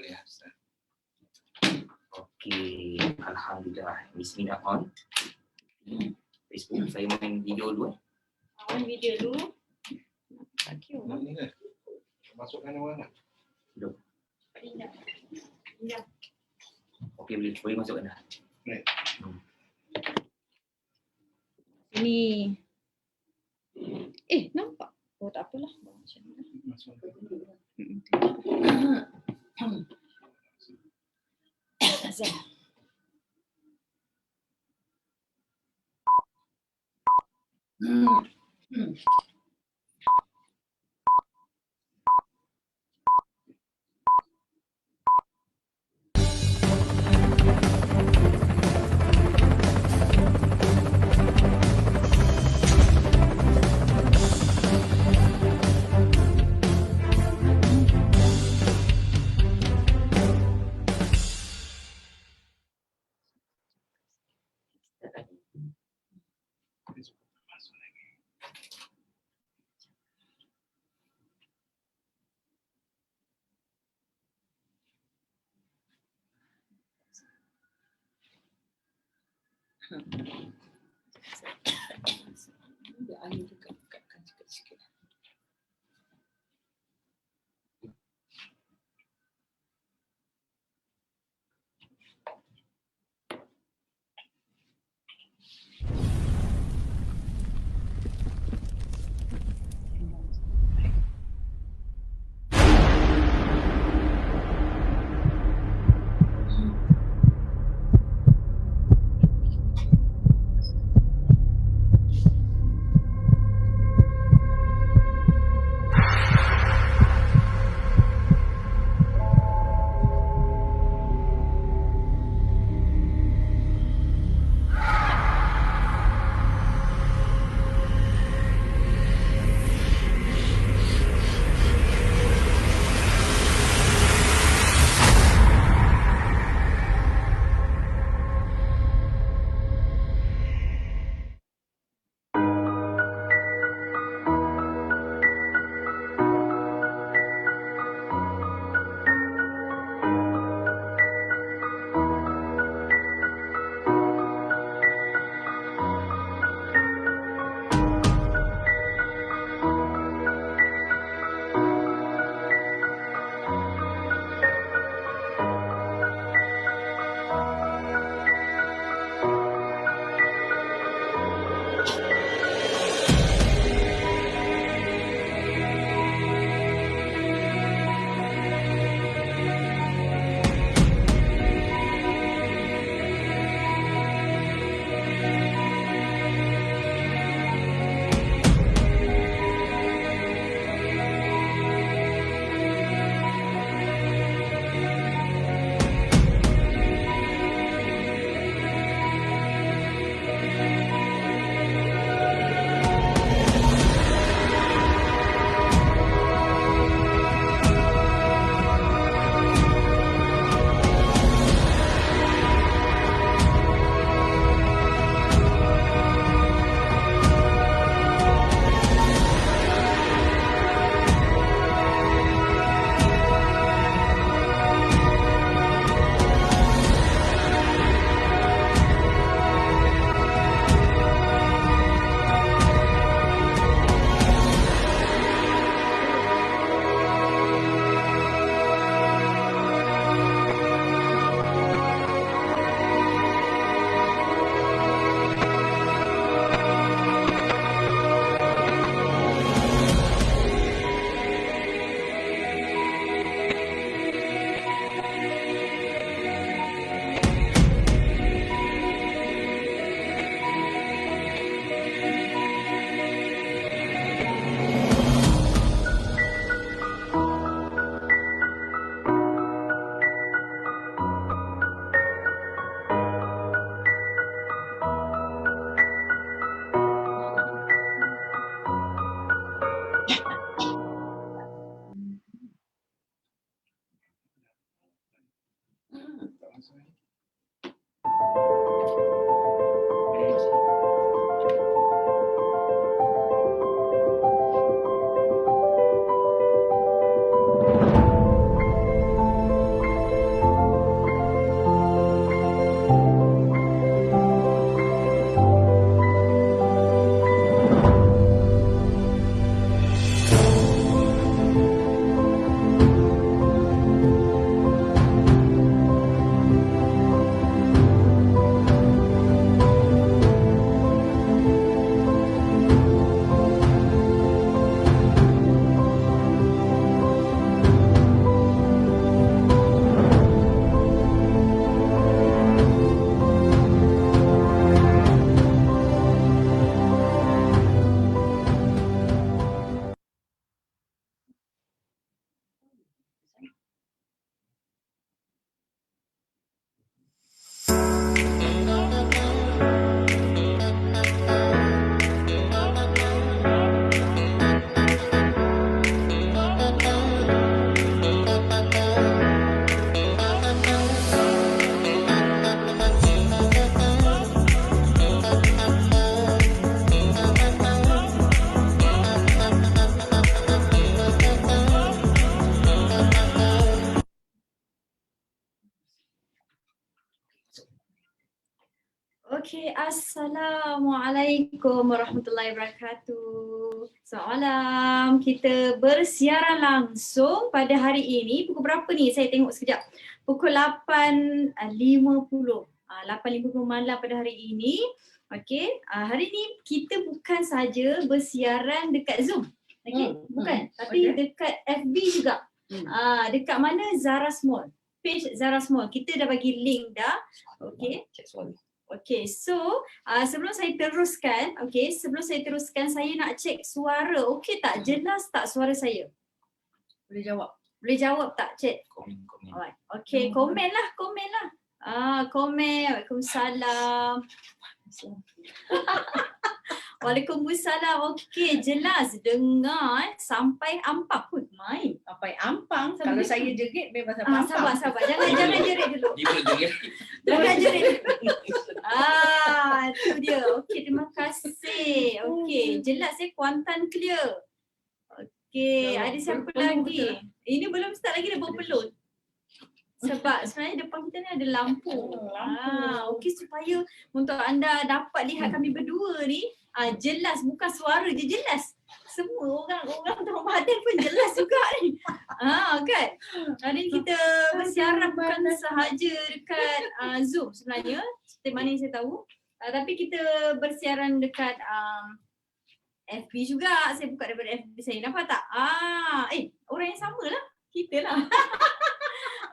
boleh Ustaz. Okey, alhamdulillah. Bismillah on. Facebook saya main video dulu. Main video dulu. Okey. Ni kan. Masukkan orang nak. Belum. Ya. Okey, boleh masukkan dah. Baik. Ini. Nampak. Oh, tak apalah. Macam mana? Masukkan. Azan. Masuk lagi. Dia air juga dekatkan sikit-sikit. Okey, Assalamualaikum warahmatullahi wabarakatuh. Selamat malam. Kita bersiaran langsung pada hari ini. Pukul berapa ni? Saya tengok sekejap. Pukul 8.50. 8.50 malam pada hari ini. Okey, hari ni kita bukan saja bersiaran dekat Zoom. Okey, bukan. Tapi dekat FB juga. Dekat mana? Zara Small. Page Zara Small. Kita dah bagi link dah. Okey. Cek soal. Okay, so sebelum saya teruskan, saya nak cek suara. Okey tak? Jelas tak suara saya? Boleh jawab. Boleh jawab tak, Cik? Komen. Alright. Okay, komen lah. Komen. Waalaikumsalam. Waalaikumsalam. Okey, jelas. Dengar sampai Ampang pun main. Sampai Ampang. Sampai Kalau dia- saya jerit memang sampai Ampang. Sabar. Jangan jerit dulu. Dia boleh jerit. Jangan jerit. Itu dia. Okey, terima kasih. Okey, jelas Kuantan clear. Okey, ada siapa lagi? Ini belum start lagi dah berpeluh. Sebab sebenarnya depan kita ni ada lampu. Okey, supaya untuk anda dapat lihat kami berdua ni, jelas, bukan suara je jelas. Semua orang tengok badan pun jelas juga ni. Kan? Hari ni kita bersiaran bukan sahaja dekat Zoom sebenarnya, seperti mana yang saya tahu. Tapi kita bersiaran dekat FB juga. Saya buka daripada FB saya. Nampak tak? Orang yang sama lah. Kita lah.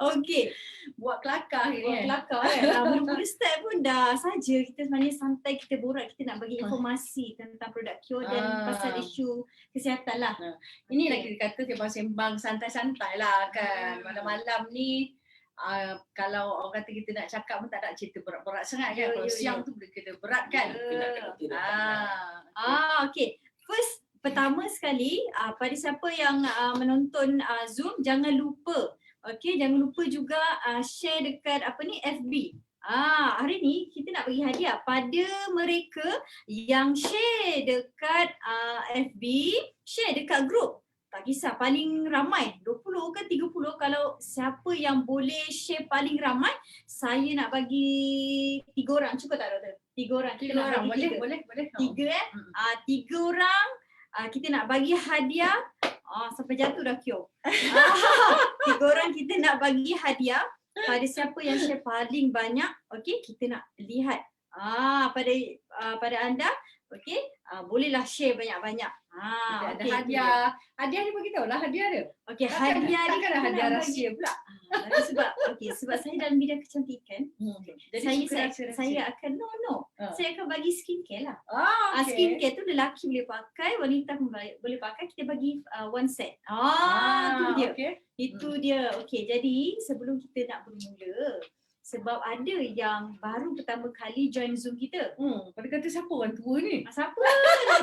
Okey. Buat kelakar hari ni. Kelakar kan. Mula-mula start pun dah saja. Kita sebenarnya santai, kita borak, kita nak bagi informasi tentang produk Kyo dan pasal isu kesihatan lah. Ini lagi kata sembang santai-santai lah kan. Malam-malam ni kalau orang kata kita nak cakap pun tak nak cerita berat-berat sangat kan. Kalau siang tu boleh kita berat kan. Okey. First, pertama sekali, pada siapa yang menonton Zoom, jangan lupa. Okey, jangan lupa juga share dekat FB. Hari ni kita nak bagi hadiah pada mereka yang share dekat FB, share dekat grup. Tak kisah paling ramai 20 ke 30, kalau siapa yang boleh share paling ramai, saya nak bagi 3 orang. Cukup tak, doktor? 3 orang. Kita nak bagi Boleh. 3 orang. Kita nak bagi hadiah. Sampai jatuh dah Kyo. 3 orang kita nak bagi hadiah pada siapa yang share paling banyak. Okey, kita nak lihat pada anda. Okey, bolehlah share banyak-banyak. Ada okey, hadiah. Hadiah ni bagi tahu lah hadiah dia. Okey, hadiah ni Takkan ada hadiah rahsia pula. sebab saya dalam bidang kecantikan. Jadi Saya akan saya akan bagi skincare lah. okay. Skincare tu lelaki boleh pakai, wanita pun boleh pakai. Kita bagi one set. Tu dia. Okay. Itu dia. Okey, jadi sebelum kita nak bermula, sebab ada yang baru pertama kali join Zoom kita. Pada kata siapa orang tua ni? Siapa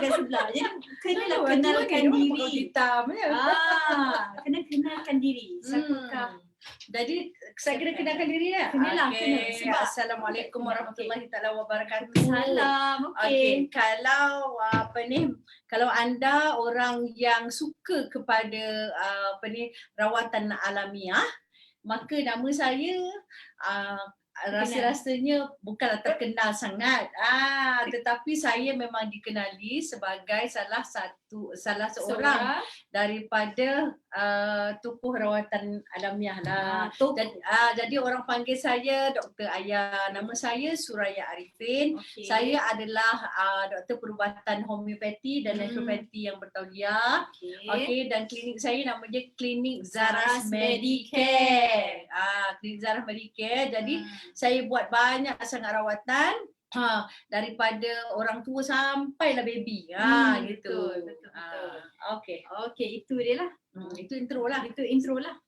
dekat sebelah. Jadi kenalah kenalkan diri. Hitam je. Kena kenalkan diri. Siapakah? Jadi saya kena kenalkan diri dah. Kenalah, kena. Sebab Assalamualaikum warahmatullahi taala wabarakatuh. Salam. Okey, kalau anda orang yang suka kepada rawatan alamiah, maka nama saya rasa-rasanya bukanlah terkenal sangat. Tetapi saya memang dikenali sebagai salah seorang daripada tokoh rawatan alamiah lah. Jadi orang panggil saya Dr. Aya. Nama saya Suraya Arifin. Okay. Saya adalah doktor perubatan homeopati dan naturopati yang bertauliah. Okey, dan klinik saya namanya Klinik Zaras Medicare. Klinik Zaras Medicare. Jadi saya buat banyak sangat rawatan daripada orang tua sampailah baby. Gitu. Betul. Okey, itu dia lah. itu intro lah.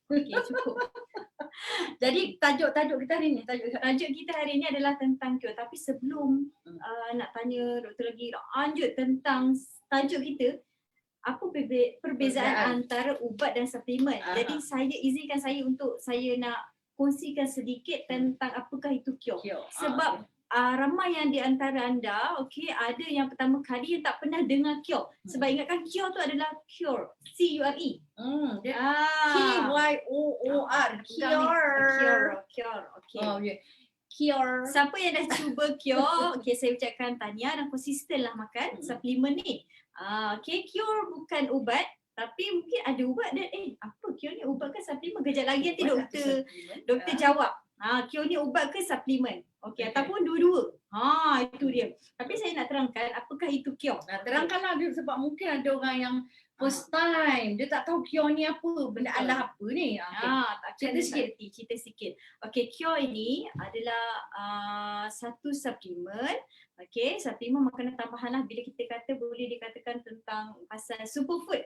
Okey, cukup. Jadi tajuk kita hari ni, Tajuk kita hari ni adalah tentang Kyo. Tapi sebelum nak tanya doktor lagi lanjut tentang tajuk kita, apa perbezaan antara ubat dan suplemen. Jadi izinkan saya untuk saya nak kongsikan sedikit tentang apakah itu Kyo. Sebab ramai yang di antara anda, ada yang pertama kali yang tak pernah dengar Kyo. Sebab ingatkan Kyo tu adalah cure, C-U-R-E. K-Y-O-O-R, cure. Cure. Okey. cure. Siapa yang dah cuba Cure, okay, saya ucapkan tahniah dan konsisten lah makan suplemen ni. Okay, Cure bukan ubat, tapi mungkin ada ubat dan apa Cure ni ubat ke suplemen? Kejap lagi nanti doktor jawab. Cure ni ubat ke suplemen? Okay, ataupun dua-dua. Itu dia. Tapi saya nak terangkan apakah itu Cure. Terangkanlah dia sebab mungkin ada orang yang first time, dia tak tahu Cure ni apa, benda Betul. alah apa ni. Cerita sikit. Okay, Cure ini adalah satu suplemen. Okay, suplemen makanan tambahan lah. Bila kita kata boleh dikatakan tentang pasal superfood.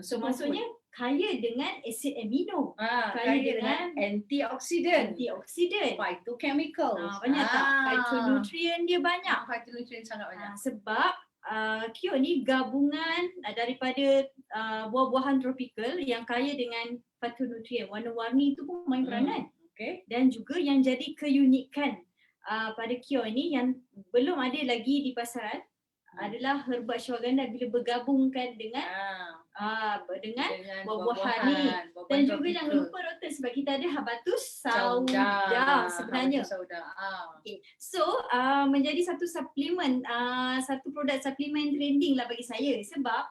So maksudnya kaya dengan asid amino, kaya dengan antioksidan, phytochemical. banyak tak? Phytonutrient dia banyak. Phytonutrient sangat banyak. Sebab Cure ni gabungan daripada buah-buahan tropikal yang kaya dengan phytonutrient. Warna-warni itu pun main peranan. Okay. Dan juga yang jadi keunikan pada Cure ni yang belum ada lagi di pasaran adalah herba ashwagandha bila bergabungkan dengan buah-buahan ni. Dan juga jangan lupa doktor sebab kita ada habatus sauda sebenarnya. Okay. So menjadi satu suplemen, satu produk suplemen trending lah bagi saya sebab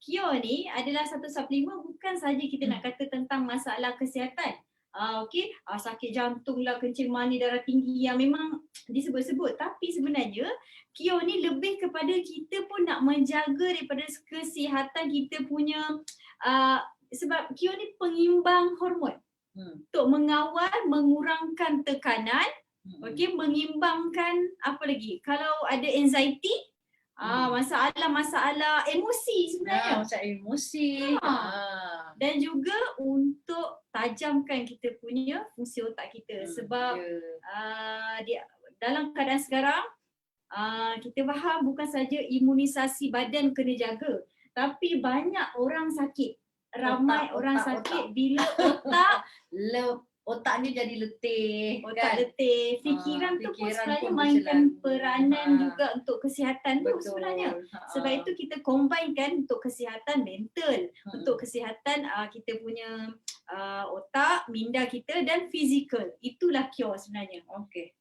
Cure ni adalah satu suplemen bukan saja kita nak kata tentang masalah kesihatan. Sakit jantung lah, kencing manis, darah tinggi yang memang disebut-sebut. Tapi sebenarnya Cure ni lebih kepada kita pun nak menjaga daripada kesihatan kita punya sebab Cure ni pengimbang hormon untuk mengawal, mengurangkan tekanan, mengimbangkan apa lagi? Kalau ada anxiety, masalah emosi sebenarnya. Masalah emosi. Dan juga untuk tajamkan kita punya fungsi otak kita sebab dalam keadaan sekarang kita faham bukan saja imunisasi badan kena jaga, tapi banyak orang sakit. Ramai orang sakit bila otak ni jadi letih. Letih. Fikiran tu pun sebenarnya mainkan peranan juga untuk kesihatan tu sebenarnya. Sebab itu kita combinekan untuk kesihatan mental, untuk kesihatan kita punya otak, minda kita dan fizikal. Itulah Cure sebenarnya. Okay.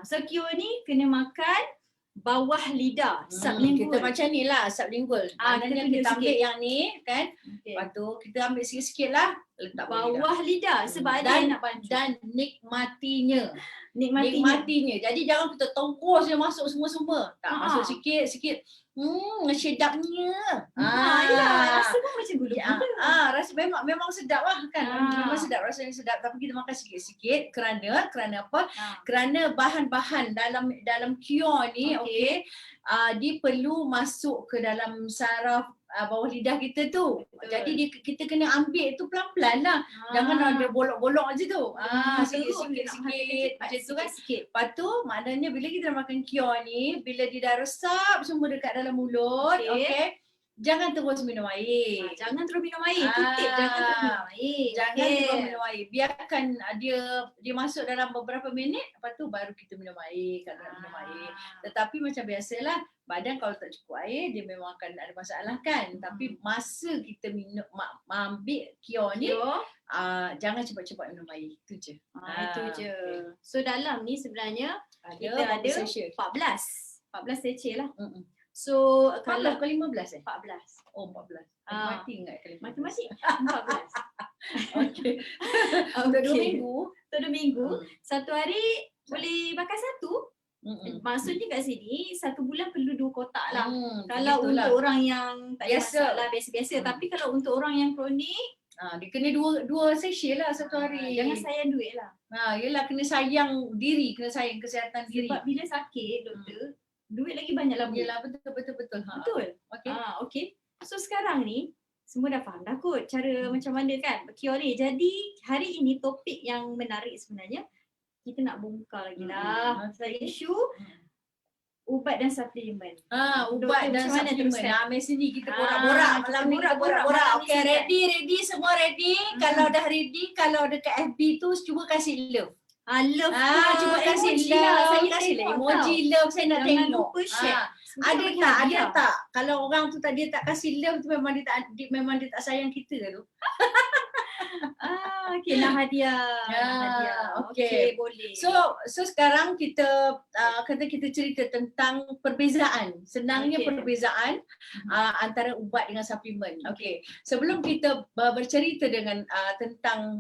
So Cure ni kena makan bawah lidah, sublingual. Kita macam ni lah, sublingual. Maknanya kita ambil yang ni kan. Okay. Lepas tu kita ambil sikit-sikit lah, letak bawah lidah sebab ada yang nak bantu. Dan nikmatinya. Nikmatinya. Jadi jangan kita tongkos dia masuk semua-semua. Tak, masuk sikit-sikit. Sedapnya. Rasa pun macam gula-gula. Rasa memang sedap lah kan. Memang sedap, rasanya sedap. Tapi kita makan sikit-sikit kerana apa? Kerana bahan-bahan dalam Cure ni dia perlu masuk ke dalam saraf bawah lidah kita tu. Betul. Jadi kita kena ambil tu pelan-pelan lah. Jangan ada bolok-bolok je tu. Sikit-sikit macam tu kan. Lepas tu maknanya bila kita makan Cure ni, bila dia dah resap semua dekat dalam mulut, jangan terus minum air. Jangan terus minum air. Itu tip, jangan terus minum air. Jangan terus minum air. Biarkan dia masuk dalam beberapa minit, lepas tu baru kita minum air, kalau nak minum air. Tetapi macam biasalah, badan kalau tak cukup air, dia memang akan ada masalah kan. Tapi masa kita minum, ambil Cure ni, jangan cepat-cepat minum air. Itu je. Itu je. So dalam ni sebenarnya kita ada 14 sachet lah. So kalau ke 15 14. Oh 14. Mati ingat kali. Matematik 14. Okey. Untuk 2 minggu. Untuk 2 minggu. Satu hari boleh makan satu. Maksudnya kat sini 1 bulan perlu 2 kotak lah. Kalau begitulah. untuk orang yang tak ada Biasa. masalah biasa-biasa. Tapi kalau untuk orang yang kronik, Dia kena dua session lah satu hari. jangan sayang duit lah. Yelah kena sayang diri, kena sayang kesihatan diri. Sebab bila sakit doktor, duit lagi banyak lah. Yelah betul. Betul. Okey. Okay. So sekarang ni semua dah faham dah kot cara macam mana kan Cure ni. Jadi hari ini topik yang menarik sebenarnya kita nak bongkar lagi lah isu ubat dan suplemen. Ubat dan macam mana suplemen. teruskan? Mari sini kita borak-borak. Malam ni kita borak-borak. Okey, ready semua ready. Kalau dah ready, kalau dekat FB tu cuba kasih love. Love Cuba kasih emoji love. lah. Saya Kasih tengok emoji love, saya nak Jangan tengok. lupa share. Ada tak? Kalau orang tu dia tak kasih love tu memang dia tak sayang kita tu. Okey, nak hadiah. Ya, okey. Boleh. So sekarang kita kita cerita tentang perbezaan. Senangnya Okey. perbezaan antara ubat dengan suplemen. Okey. Sebelum kita bercerita dengan tentang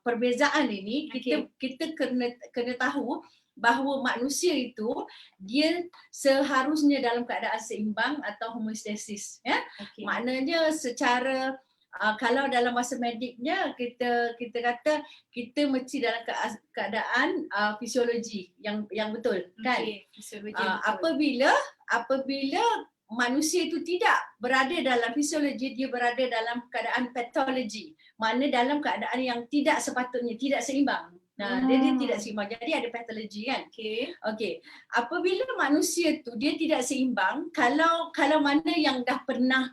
perbezaan ini, kita kena tahu bahawa manusia itu dia seharusnya dalam keadaan seimbang atau homeostasis, ya. Okey. Maknanya secara kalau dalam bahasa mediknya kita kata kita mesti dalam keadaan fisiologi yang betul, kan? Okey, fisiologi betul. Apabila manusia itu tidak berada dalam fisiologi, dia berada dalam keadaan patologi. Mana dalam keadaan yang tidak sepatutnya, tidak seimbang. Nah, dia tidak seimbang. Jadi ada patologi, kan? Okey. Apabila manusia tu dia tidak seimbang, kalau mana yang dah pernah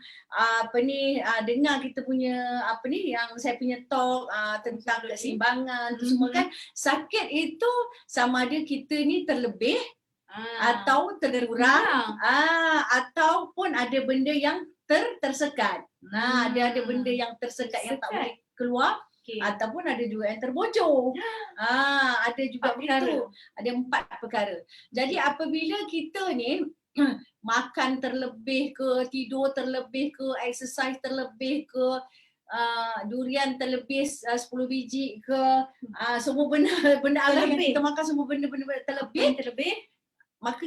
dengar kita punya yang saya punya talk tentang keseimbangan tu semua, kan, sakit itu sama ada kita ni terlebih atau terkurang, ataupun ada benda yang tersekat. Ada benda yang tersekat yang tak boleh keluar. Ataupun ada juga yang terbocor. Ada juga begitu. Ada 4 perkara. Jadi apabila kita ni makan terlebih ke, tidur terlebih ke, exercise terlebih ke, durian terlebih 10 biji ke, semua benda alam yang kita makan, semua benda-benda terlebih, maka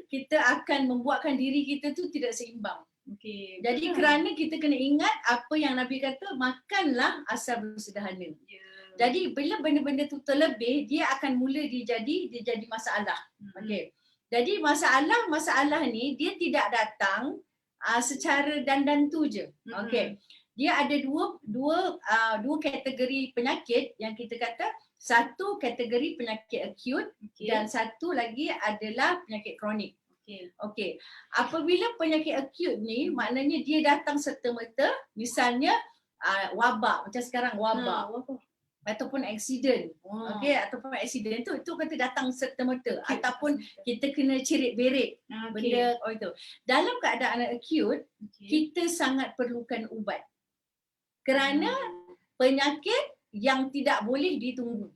kita akan membuatkan diri kita tu tidak seimbang. Okey. Jadi kerana kita kena ingat apa yang Nabi kata, makanlah asal bersederhana. Jadi bila benda-benda tu terlebih, dia akan mula dia jadi masalah. Okey. Jadi masalah ni dia tidak datang secara dandan tu je. Okey. Dia ada dua kategori penyakit yang kita kata. Satu kategori penyakit akut dan satu lagi adalah penyakit kronik. Okey. Apabila penyakit akut ni, maknanya dia datang serta-merta, misalnya wabak, macam sekarang wabak. Ataupun aksiden. Okey, ataupun aksiden tu kata datang serta-merta, ataupun kita kena cerit-berit benda itu. Dalam keadaan akut, kita sangat perlukan ubat. Kerana penyakit yang tidak boleh ditunggu.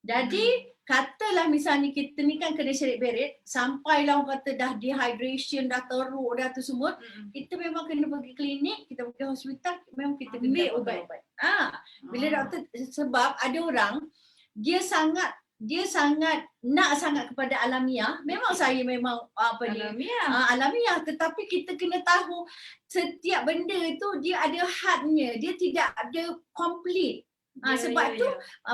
Jadi katalah misalnya kita ni kan kena cerit-berit, sampailah orang kata dah dehydration, dah teruk, dah tu semua, kita memang kena pergi klinik, kita pergi hospital, memang kita kena ambil ubat. Bila doktor, sebab ada orang dia sangat nak sangat kepada alamiah. Memang saya memang alamiah, tetapi kita kena tahu setiap benda itu dia ada hadnya, dia tidak ada complete. Sebab tu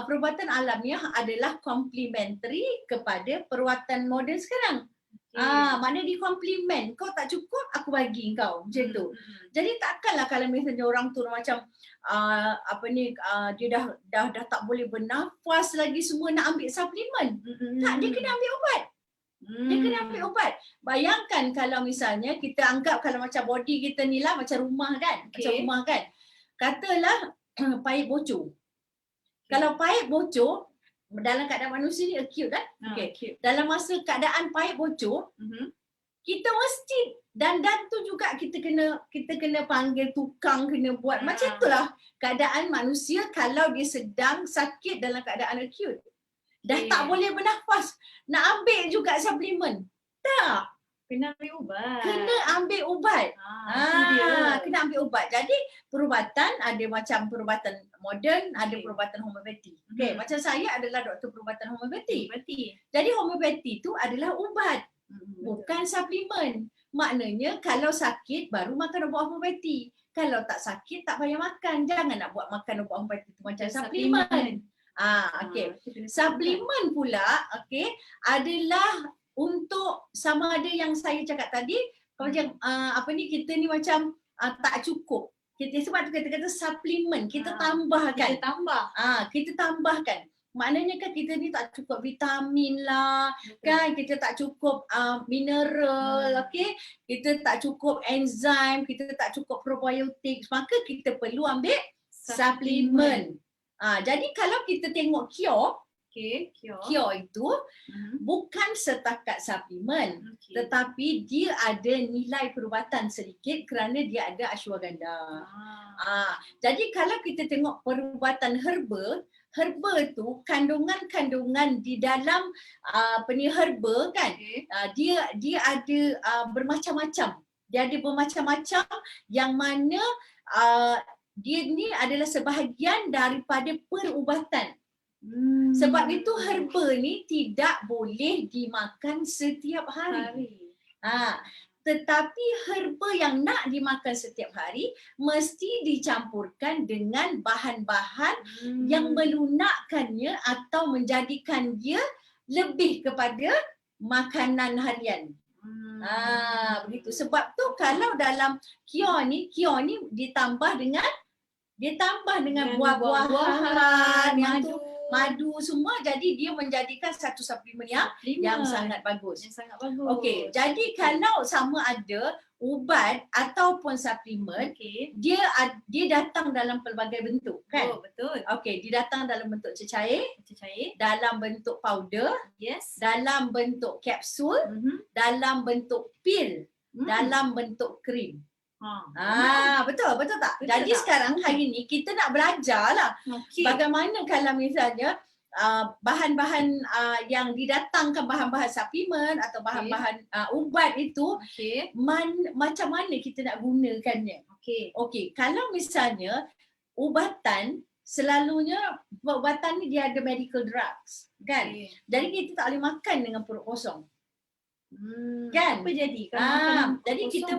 perubatan alamiah adalah complementary kepada perubatan moden sekarang. Mana di komplement, kau tak cukup aku bagi kau, macam tu. Jadi takkanlah kalau misalnya orang tu macam dia dah tak boleh bernafas lagi semua nak ambil suplemen. Tak, dia kena ambil ubat. Dia kena ambil ubat. Bayangkan kalau misalnya kita anggap kalau macam body kita ni lah macam rumah kan, macam rumah kan. Katalah paip bocor. Kalau paip bocor, dalam keadaan manusia ni acute kan? Dalam masa keadaan paip bocor, kita mesti dan tu juga kita kena panggil tukang, kena buat macam itulah keadaan manusia kalau dia sedang sakit dalam keadaan acute. Dah tak boleh bernafas, nak ambil juga suplemen. Tak. Kena ambil ubat. Kena ambil ubat. Jadi perubatan ada macam perubatan moden, ada perubatan homeopati. Okey, macam saya adalah doktor perubatan homeopati. Jadi homeopati tu adalah ubat, bukan suplemen. Maknanya kalau sakit baru makan ubat homeopati. Kalau tak sakit tak payah makan. Jangan nak buat makan ubat homeopati tu macam suplemen. Okey. Suplemen pula adalah untuk sama ada yang saya cakap tadi, macam kita ni macam tak cukup. Sebab tu kita kata suplemen, kita tambahkan. Kita tambahkan. Maknanya kan kita ni tak cukup vitamin lah, kan, kita tak cukup mineral, kita tak cukup enzim, kita tak cukup probiotik, maka kita perlu ambil suplemen. Jadi kalau kita tengok cure, Okey, cure. Cure itu Mhm. bukan setakat suplemen, Okey. tetapi dia ada nilai perubatan sedikit kerana dia ada ashwagandha. Jadi kalau kita tengok perubatan herba tu kandungan-kandungan di dalam herba kan, Okey. dia ada bermacam-macam. Dia ada bermacam-macam yang mana dia ni adalah sebahagian daripada perubatan. Sebab itu herba ni tidak boleh dimakan setiap hari. Tetapi herba yang nak dimakan setiap hari mesti dicampurkan dengan bahan-bahan yang melunakkannya atau menjadikan dia lebih kepada makanan harian. Begitu. Sebab tu kalau dalam cure ni ditambah dengan buah-buahan yang tu, madu semua, jadi dia menjadikan satu suplemen yang sangat bagus. Yang sangat bagus. Okey, jadi kalau sama ada ubat ataupun suplemen, Okey. dia datang dalam pelbagai bentuk kan? Oh, betul. Okey, dia datang dalam bentuk cecair, Cair. dalam bentuk powder, Yes. dalam bentuk kapsul, dalam bentuk pil, dalam bentuk krim. Betul tak? Betul Jadi tak? sekarang hari ni kita nak belajar lah Okey. bagaimana kalau misalnya bahan-bahan yang didatangkan, bahan-bahan suplemen atau bahan-bahan ubat itu, Okey. macam mana kita nak gunakannya. Okey. Okey, kalau misalnya ubatan, selalunya ubatan ni dia ada medical drugs kan. Okey. Jadi kita tak boleh makan dengan perut kosong. Kan? Apa jadi kalau makan Jadi kosong? kita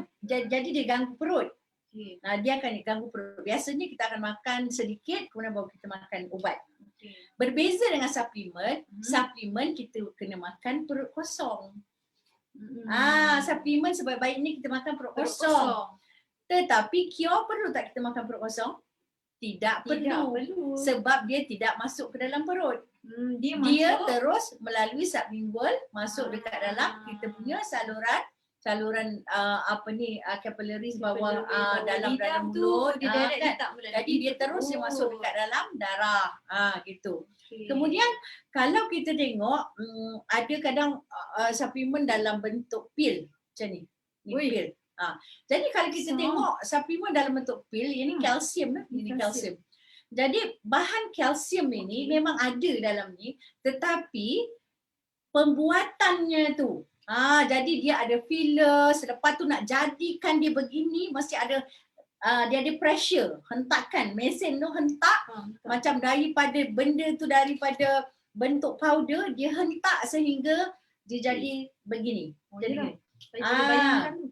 jadi dia ganggu perut. Okey. Dia akan ganggu perut. Biasanya kita akan makan sedikit kemudian baru kita makan ubat. Okey. Berbeza dengan suplemen, suplemen kita kena makan perut kosong. Suplemen sebaik-baiknya kita makan perut kosong. Tetapi cure perlu tak kita makan perut kosong? Tidak perlu. Sebab dia tidak masuk ke dalam perut. Dia Dia masuk. terus melalui sublingual masuk dekat dalam kita punya saluran capillaries bawah dalam mulut. Dia direct letak pula. Jadi dia terus dia masuk dekat dalam darah. Gitu. Okey. Kemudian kalau kita tengok ada kadang suplemen dalam bentuk pil macam ni. Ni Ui. pil. Jadi kalau kita Besar. tengok suplemen dalam bentuk pil, ini kalsium lah, ini kalsium. Jadi bahan kalsium ini memang ada dalam ni, tetapi pembuatannya tu jadi dia ada fillers, lepas tu nak jadikan dia begini mesti ada dia ada pressure, hentakan, mesin tu hentak macam daripada benda tu, daripada bentuk powder dia hentak sehingga dia jadi begini. Jadi Yelah. begini. Saya boleh bayangkan tu.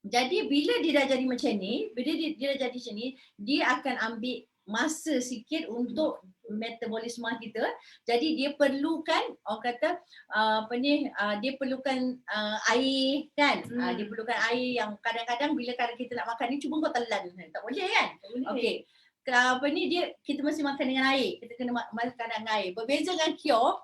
Jadi bila dia dah jadi macam ni, bila dia dah jadi macam ni, dia akan ambil masa sikit untuk metabolisme kita. Jadi dia perlukan, orang kata dia perlukan air kan. Dia perlukan air yang kadang-kadang bila kita nak makan ni cuba kau telan, tak boleh kan. Okey. Kita mesti makan dengan air. Kita kena makan dengan air. Berbeza dengan cure,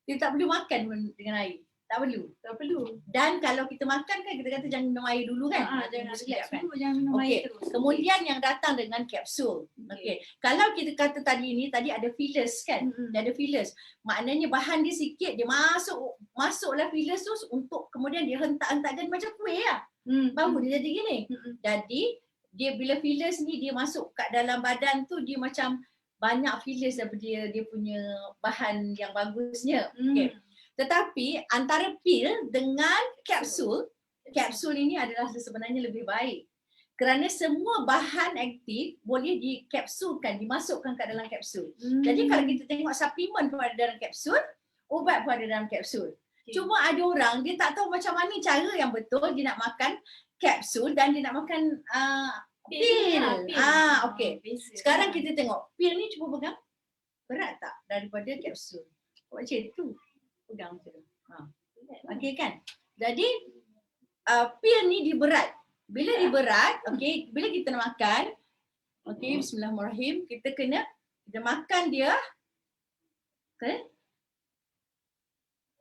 kita tak perlu makan dengan air. Tak perlu. Dan kalau kita makan kan kita kata jangan minum air dulu kan. Jangan relax relax dulu, jangan minum air terus. Kemudian yang datang dengan kapsul. Okey. Kalau kita kata tadi ada fillers kan. Dia ada fillers. Maknanya bahan dia sikit, dia masuklah fillers tu untuk kemudian dia hentak-hentak jadi macam kuih lah. Baru dia jadi gini. Jadi dia bila fillers ni dia masuk kat dalam badan tu, dia macam banyak fillers daripada dia punya bahan yang bagusnya. Okey. Tetapi antara pil dengan kapsul ini adalah sebenarnya lebih baik. Kerana semua bahan aktif boleh dikapsulkan, dimasukkan ke dalam kapsul. Jadi kalau kita tengok suplemen pun ada dalam kapsul, ubat pun ada dalam kapsul. Cuma ada orang dia tak tahu macam mana cara yang betul dia nak makan kapsul dan dia nak makan pil. Okey. Sekarang kita tengok pil ni cuba pegang. Berat tak daripada kapsul? Macam tu. Pegang macam tu. Okey kan? Jadi pil ni dia berat. Bila dia berat, okey, bila kita nak makan, okey, bismillahirrahmanirrahim, kita makan dia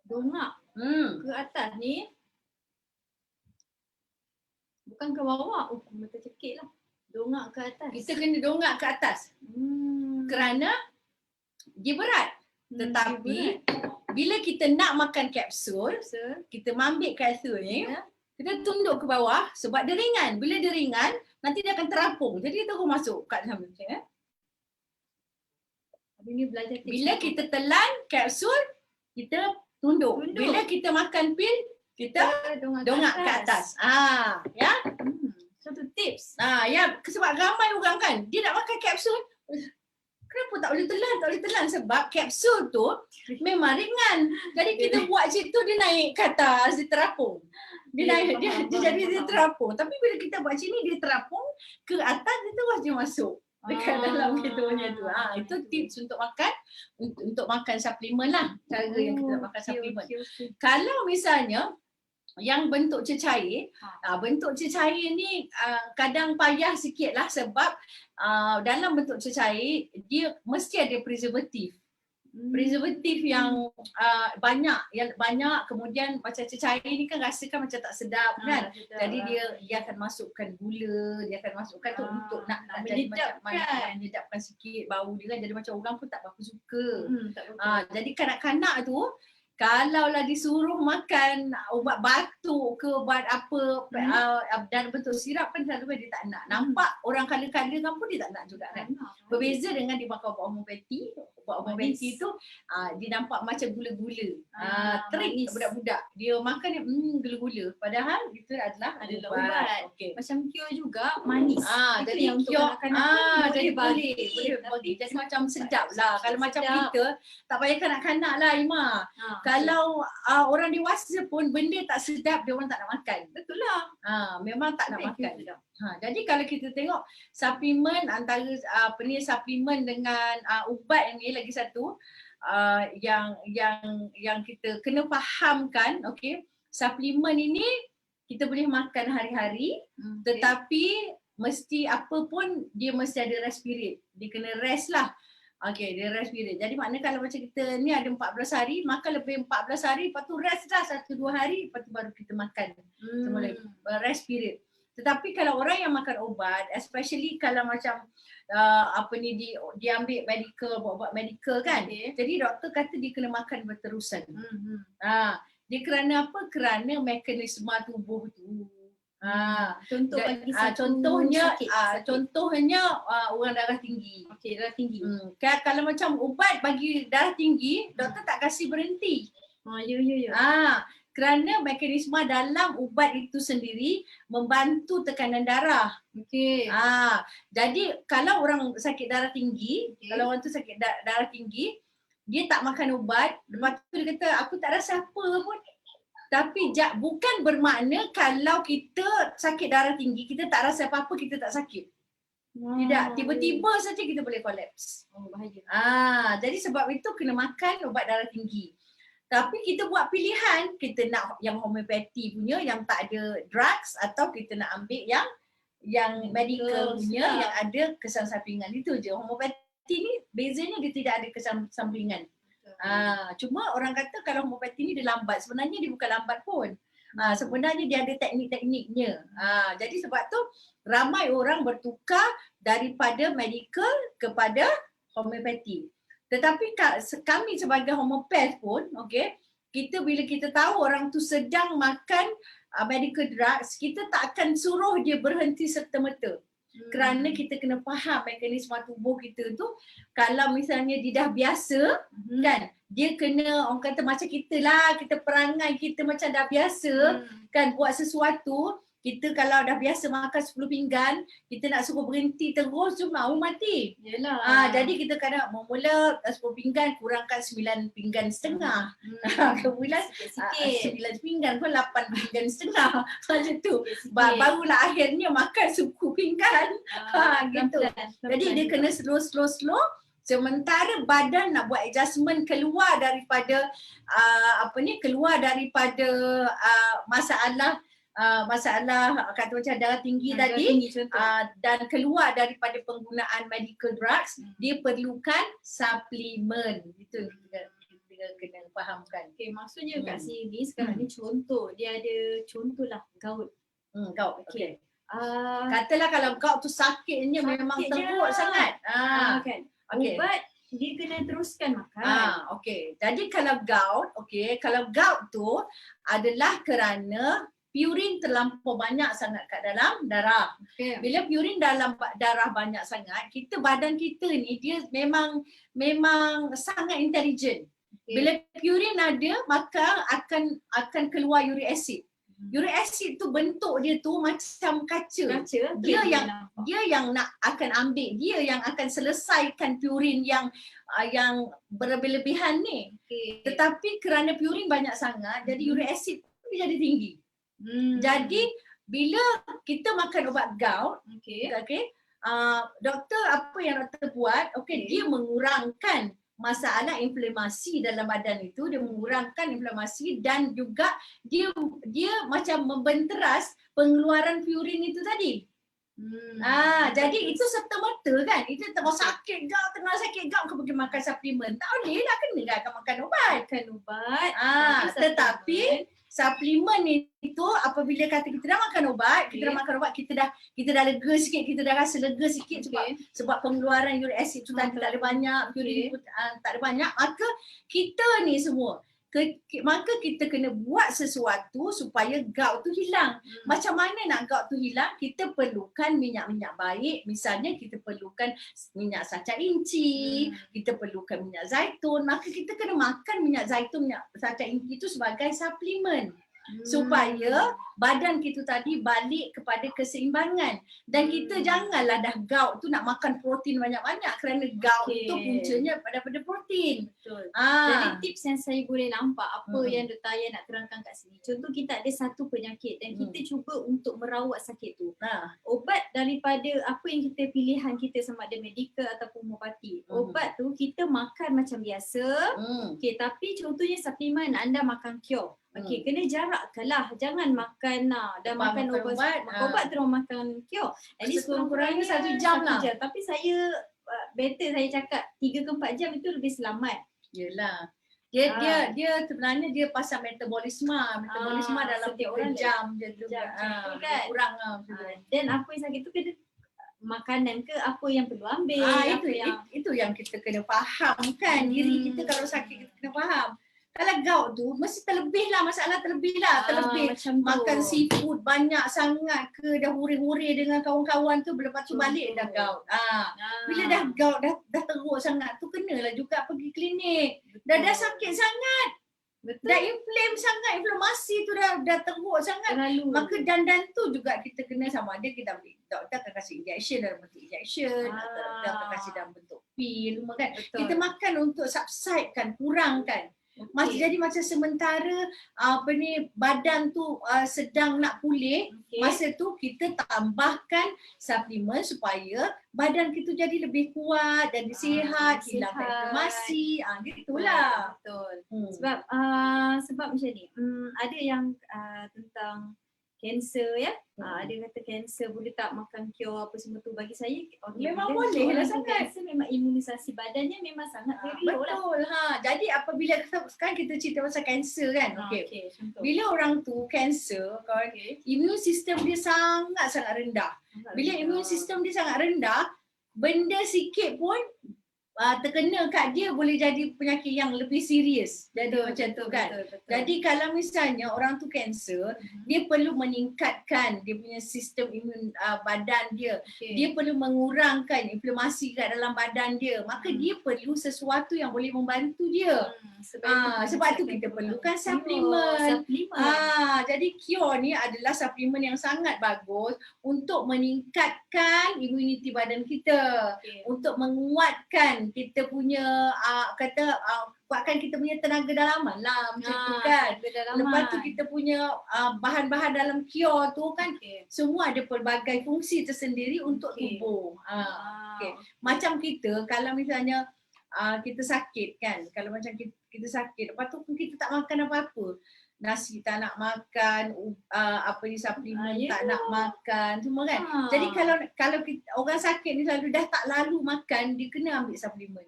Dongak ke atas ni. Bukan ke bawah. Mata cekik lah. Dongak ke atas. Kita kena dongak ke atas. Kerana dia berat. Tetapi bila kita nak makan kapsul, kita ambil kapsul ni, kita tunduk ke bawah sebab dia ringan. Bila dia ringan, nanti dia akan terapung. Jadi dia terus masuk kat dalam. Ini belajar Bila kita telan kapsul, kita tunduk. Bila kita makan pil, kita dongak ke atas. Ya. Satu tips. Ya, sebab ramai orang kan, dia nak makan kapsul. Kenapa tak boleh telan? Tak boleh telan sebab kapsul tu memang ringan. Jadi kita buat situ dia naik ke atas, dia terapung. Dia naik, dia terapung. Tapi bila kita buat sini dia terapung ke atas, dia terus dia masuk dekat dalam kita punya tu. Itu tips untuk makan suplemen lah. Cara yang kita nak makan suplemen. Kalau misalnya yang bentuk cecair, bentuk cecair ni kadang payah sikit lah sebab dalam bentuk cecair dia mesti ada preservatif. Preservatif yang banyak, kemudian macam cecair ni kan rasakan macam tak sedap kan. Jadi dia akan masukkan gula, dia akan masukkan tu untuk nak jadi macam menyedapkan sikit bau dia kan, jadi macam orang pun tak berapa suka. Jadi kanak-kanak tu kalau lah disuruh makan ubat batuk ke ubat apa dan bentuk sirap kan selalu dia tak nak. Nampak orang kala-kala kan pun dia tak nak juga kan. Berbeza dengan dia makan ubat homeopati. Ubat homeopati tu dia nampak macam gula-gula. Trik budak-budak. Dia makan dia gula-gula. Padahal itu adalah ubat. Okay. Macam kio juga manis. Jadi kio jadi boleh bagi. Jadi macam sedap lah. Kalau macam kita tak payah kanak-kanak lah Ima. Kalau orang dewasa pun benda tak sedap dia orang tak nak makan. Betul lah. Memang tak nak makan. Jadi kalau kita tengok suplemen antara suplemen dengan ubat ni lagi satu yang kita kena fahamkan, okey. Suplemen ini kita boleh makan hari-hari, tetapi mesti apa pun dia mesti ada rest period. Dia kena rest lah. Okay, dia rest period. Jadi maknanya kalau macam kita ni ada 14 hari, makan lebih 14 hari, lepas tu rest dah 1-2 hari, lepas tu baru kita makan. Semula rest period. Tetapi kalau orang yang makan ubat, especially kalau macam dia ambil medical, buat medical kan. Jadi doktor kata dia kena makan berterusan. Dia kerana apa? Kerana mekanisme tubuh tu. Contohnya orang darah tinggi. Okey, darah tinggi. Kalau macam ubat bagi darah tinggi, doktor tak kasih berhenti. Kerana mekanisme dalam ubat itu sendiri membantu tekanan darah. Okey. Jadi kalau orang sakit darah tinggi, kalau orang tu sakit darah tinggi, dia tak makan ubat, lepas tu dia kata aku tak rasa apa pun. Tapi bukan bermakna kalau kita sakit darah tinggi, kita tak rasa apa-apa, kita tak sakit. Tidak, tiba-tiba saja kita boleh collapse. Bahaya. Jadi sebab itu kena makan ubat darah tinggi. Tapi kita buat pilihan, kita nak yang homeopati punya yang tak ada drugs atau kita nak ambil yang medical punya yang ada kesan sampingan. Itu je. Homeopati ni bezanya dia tidak ada kesan sampingan. Cuma orang kata kalau homeopati ni dia lambat. Sebenarnya dia bukan lambat pun. Sebenarnya dia ada teknik-tekniknya. Jadi sebab tu ramai orang bertukar daripada medical kepada homeopati. Tetapi kami sebagai homeopath pun, okay, bila kita tahu orang tu sedang makan medical drugs, kita tak akan suruh dia berhenti serta-merta. Kerana kita kena faham mekanisme tubuh kita tu. Kalau misalnya dia dah biasa, kan, dia kena, orang kata macam kita lah, kita perangai kita macam dah biasa, kan, buat sesuatu. Kita kalau dah biasa makan 10 pinggan, kita nak suruh berhenti terus tu mau mati. Yalah. Jadi kita kena mula 10 pinggan kurangkan 9 pinggan setengah. Kemudian 9 pinggan pun 8 pinggan setengah. Macam tu. Barulah akhirnya makan 10 pinggan. Gitu. Jadi dia kena slow. Sementara badan nak buat adjustment keluar daripada masalah kata macam darah tinggi tadi, dan keluar daripada penggunaan medical drugs, dia perlukan suplemen. Itu kita kena fahamkan. Okay, maksudnya kat sini sekarang ni contoh, dia ada contohlah gout. Gout, okay. Katalah kalau gout tu sakitnya memang teruk sangat. Kan. Okay. Ubat dia kena teruskan makan. Okey. Jadi kalau gout tu adalah kerana purin terlampau banyak sangat kat dalam darah. Okay. Bila purin dalam darah banyak sangat, badan kita ni dia memang sangat intelligent. Bila purin ada, maka akan keluar uric acid. Uric acid tu bentuk dia tu macam kaca. Dia yang nak akan ambil, dia yang akan selesaikan purin yang berlebihan ni. Tetapi kerana purin banyak sangat, jadi uric acid tu dia jadi tinggi. Jadi bila kita makan ubat gout, doktor apa yang doktor buat, dia mengurangkan masalah inflamasi dalam badan itu, dia mengurangkan inflamasi dan juga dia macam membenteras pengeluaran purin itu tadi. Jadi itu serta-merta kan. Itu tengah sakit gout kau pergi makan suplemen. Tak boleh lah, kena akan makan ubat. Tetapi suplemen itu apabila kata kita dah makan ubat, kita dah lega sikit, kita dah rasa lega sikit sebab pengeluaran uric acid tu tadi tak ada banyak, purin tak ada banyak, maka kita ni semua maka kita kena buat sesuatu supaya gout tu hilang. Macam mana nak gout tu hilang? Kita perlukan minyak-minyak baik. Misalnya kita perlukan minyak saca inci, kita perlukan minyak zaitun. Maka kita kena makan minyak zaitun, minyak saca inci itu sebagai suplemen. Supaya badan kita tadi balik kepada keseimbangan. Dan kita janganlah dah gout tu nak makan protein banyak-banyak, kerana gout tu puncanya daripada protein. Betul. Jadi tips yang saya boleh nampak apa yang Dr. Aya nak terangkan kat sini. Contoh kita ada satu penyakit dan kita cuba untuk merawat sakit tu. Obat daripada apa yang kita pilihan kita, sama ada medikal ataupun homopati. Obat tu kita makan macam biasa. Tapi contohnya suplemen anda makan cure. Kena jarakkanlah. Jangan makan makan ubat terus makan cure. At least kurang-kurangnya 1 jam lah. Tapi saya better saya cakap 3 ke 4 jam itu lebih selamat. Yelah. Dia sebenarnya dia pasal metabolisme dalam 3 jam je juga. Kurang lah. Dan apa yang sakit tu kena makanan ke apa yang perlu ambil. Itu yang kita kena fahamkan. Diri kita kalau sakit kita kena faham. Kalau gout tu mesti masalah terlebih makan seafood banyak sangat ke, dah huri-huri dengan kawan-kawan tu, lepas tu balik dah gout. Bila dah gout dah teruk sangat tu, kenalah juga pergi klinik. Dah sakit sangat. Dah inflamasi tu dah teruk sangat. Maka dan tu juga kita kena sama ada kita ambil, doktor akan kasih injection dalam bentuk injection, atau doktor akan kasih dalam bentuk pil semua kan. Kita makan untuk subsidekan, kurangkan. Jadi macam sementara badan tu sedang nak pulih, masa tu kita tambahkan suplemen supaya badan kita jadi lebih kuat dan sihat, hilangkan inflamasi. Gitulah. Betul. Sebab macam ni. Ada yang tentang kanser ya. Ada kata kanser boleh tak makan cure apa semua tu. Bagi saya memang boleh lah sangat. Kanser memang imunisasi badannya memang sangat very low lah. Betul. Jadi apabila sekarang kita cerita pasal kanser kan. Bila orang tu kanser, immune system dia sangat-sangat rendah. Bila immune system dia sangat rendah, benda sikit pun terkena kat dia boleh jadi penyakit yang lebih serius. Jadi macam tu kan. Jadi kalau misalnya orang tu kanser, dia perlu meningkatkan dia punya sistem imun badan dia. Dia perlu mengurangkan inflamasi kat dalam badan dia. Maka dia perlu sesuatu yang boleh membantu dia. Sebab tu kita perlukan suplemen. Jadi cure ni adalah suplemen yang sangat bagus untuk meningkatkan imuniti badan kita. Untuk menguatkan kita punya kuatkan kita punya tenaga dalaman lah macam tu kan. Lepas tu kita punya bahan-bahan dalam cure tu kan semua ada pelbagai fungsi tersendiri untuk tubuh. Macam kita kalau misalnya kita sakit kan, kalau macam kita sakit, lepas tu kita tak makan apa-apa, nasi tak nak makan, suplemen tak nak makan semua kan. Jadi kalau orang sakit ni selalu dah tak lalu makan, dia kena ambil suplemen.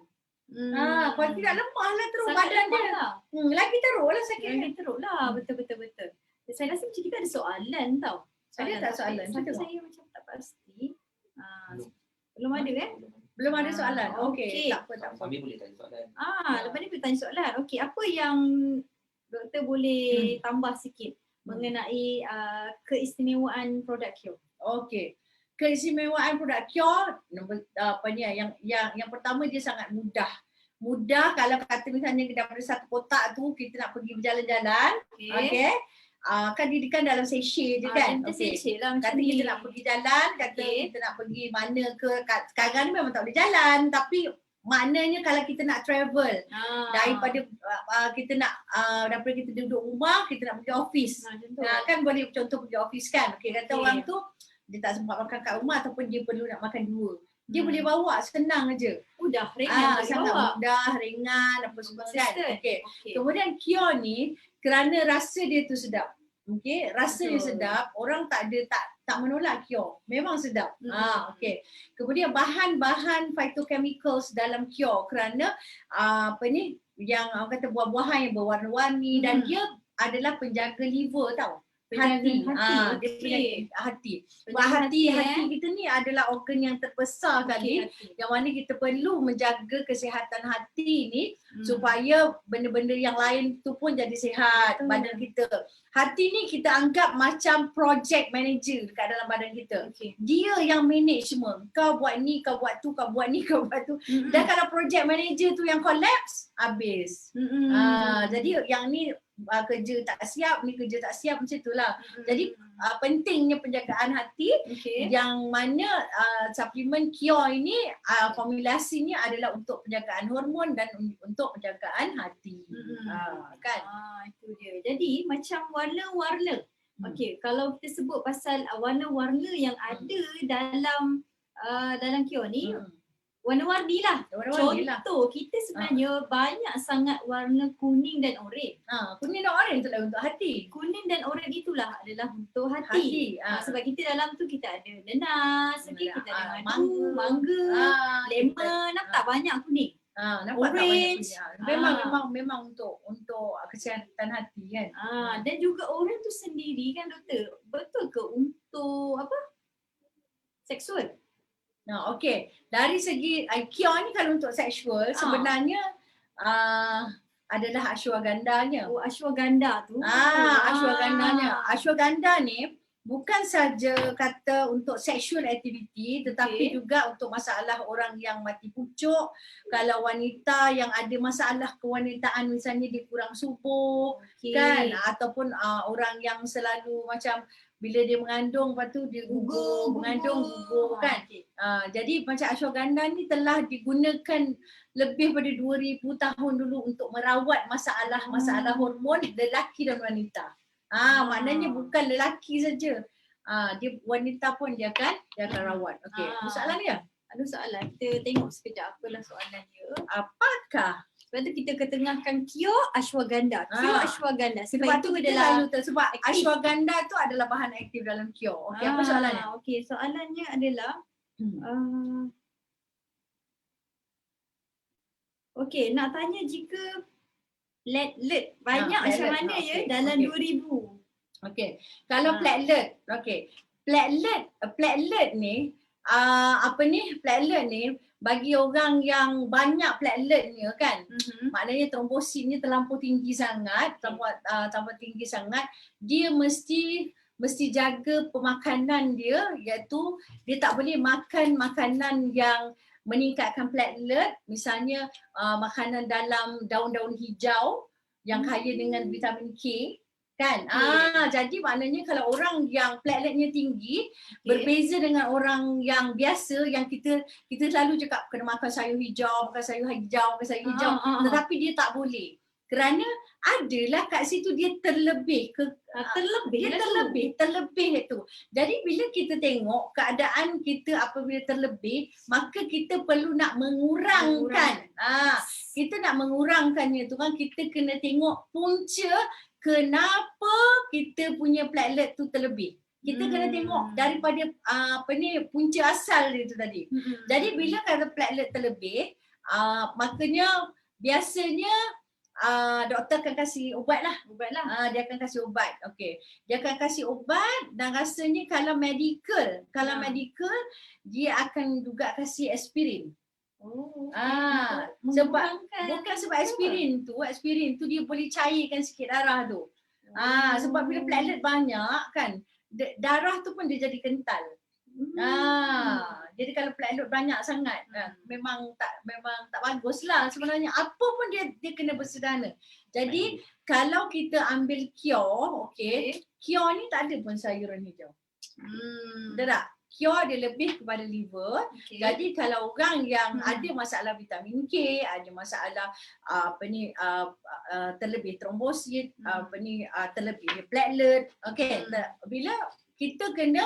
Kalau tidak lemah lah terus badan dia. Lagi teruk lah sakit. Lagi teruk lah. Betul. Saya rasa macam kita ada soalan tau. Ada tak soalan? Tapi saya macam tak pasti. Belum ada kan? Belum ada soalan. Okey. Okey, tak apa, tak apa. Kami boleh tanya soalan. Lepas ni kita tanya soalan. Okey, apa yang doktor boleh tambah sikit mengenai keistimewaan produk Kyo? Okey. Keistimewaan produk Kyo yang pertama dia sangat mudah. Mudah kalau kata misalnya daripada satu kotak tu kita nak pergi berjalan-jalan, okey. Kan dia dalam sachet je kan. Kita Okey. sachet lah macam Kata ni. kita nak pergi jalan, kata kita nak pergi mana ke, sekarang ni memang tak boleh jalan tapi maknanya kalau kita nak travel daripada kita nak daripada kita duduk rumah kita nak pergi office. Kan boleh contoh pergi office kan. Okey, kata orang tu dia tak sempat makan kat rumah ataupun dia perlu nak makan dua. Dia boleh bawa senang aje. Mudah, ringan boleh sangat bawa. mudah, ringan apa semua kan. Consistent. Okey. Okey. Kemudian Kyo ni kerana rasa dia tu sedap. Okey, rasa dia Betul. sedap, orang tak menolak Kyo. Memang sedap. Okey. Kemudian bahan-bahan phytochemicals dalam Kyo kerana yang orang kata buah-buahan yang berwarna-warni dan dia adalah penjaga liver tau. Hati. Penjaga hati. Dia Okey. penjaga hati. Penjaga Hati hati, kita ni adalah organ yang terbesar kali Okey, hati. yang mana kita perlu menjaga kesihatan hati ni supaya benda-benda yang lain tu pun jadi sihat badan kita. Hati ni kita anggap macam project manager dekat dalam badan kita. Okey. Dia yang manage semua. Kau buat ni, kau buat tu, kau buat ni, kau buat tu. Dan kalau project manager tu yang collapse, habis. Jadi yang ni kerja tak siap, ni kerja tak siap macam itulah. Jadi pentingnya penjagaan hati yang mana suplemen Kyo ini formulasinya adalah untuk penjagaan hormon dan untuk penjagaan hati. Kan? Itu dia. Jadi macam warna-warna. Okey, kalau kita sebut pasal warna-warna yang ada dalam Kyo ni, warna-warni lah. Warna-warni lah. Contoh, kita sebenarnya banyak sangat warna kuning dan oranye. Kuning dan oranye itulah untuk hati. Kuning dan oranye itulah adalah untuk hati. Sebab kita dalam tu kita ada nenas, kita ada madu, mangga, lemon, nampak banyak kuning. Nampak Orange. tak memang untuk kesihatan hati kan. Dan juga oranye tu sendiri kan doktor, betul ke untuk apa? Seksual? Okey. Dari segi Kyo ni kalau untuk seksual sebenarnya adalah ashwagandhanya. Ashwagandha tu. Ashwagandhanya. Ashwagandha ni bukan saja kata untuk sexual activity tetapi juga untuk masalah orang yang mati pucuk, kalau wanita yang ada masalah kewanitaan misalnya dia kurang subur kan, ataupun orang yang selalu macam bila dia mengandung lepas tu dia gugur kan. Jadi macam ashwagandha ni telah digunakan lebih pada 2000 tahun dulu untuk merawat masalah hormon lelaki dan wanita. Maknanya bukan lelaki saja. Dia wanita pun dia akan rawat. Okey. Ada soalan dia? Ada soalan. Kita tengok sekejap apalah soalannya. Apakah? Sebab tu kita ketengahkan Kyo ashwagandha. Kyo ashwagandha. Sebab Sebab tu itu kita adalah lalu sebab ashwagandha tu adalah bahan aktif dalam Kyo. Okey, apa soalannya? Okey, soalannya adalah okey, nak tanya jika platelet banyak macam platelet. mana ya Okey, dalam okey. 2000? Okey. Kalau platelet, okey. Platelet ni platelet ni bagi orang yang banyak plateletnya kan, maknanya trombositnya terlampau tinggi sangat, terlampau tinggi sangat, dia mesti jaga pemakanan dia, iaitu dia tak boleh makan makanan yang meningkatkan platelet, misalnya makanan dalam daun-daun hijau yang kaya dengan vitamin K kan. Jadi maknanya kalau orang yang plateletnya tinggi berbeza dengan orang yang biasa yang kita selalu cakap kena makan sayur hijau, tetapi dia tak boleh. Kerana adalah kat situ dia terlebih itu. Jadi bila kita tengok keadaan kita apabila terlebih, maka kita perlu nak mengurangkan. Kita nak mengurangkannya tu kan, kita kena tengok punca kenapa kita punya platelet tu terlebih. Kita kena tengok daripada punca asal dia tu tadi. Jadi bila kata platelet terlebih, makanya biasanya doktor akan kasih ubat lah. Dia akan kasih ubat. Okey. Dia akan kasih ubat dan rasanya kalau medical dia akan juga kasih aspirin. Oh. Sebab bukan sebab aspirin tu dia boleh cairkan sikit darah tu. Sebab bila platelet banyak kan, darah tu pun dia jadi kental. Jadi kalau platelet banyak sangat memang tak baguslah sebenarnya. Apa pun dia kena bersederhana. Jadi kalau kita ambil cure, cure ni tak ada pun sayuran hijau. Betul tak? Cure dia lebih kepada liver. Jadi kalau orang yang ada masalah vitamin K, ada masalah terlebih trombosit, terlebih platelet, bila kita kena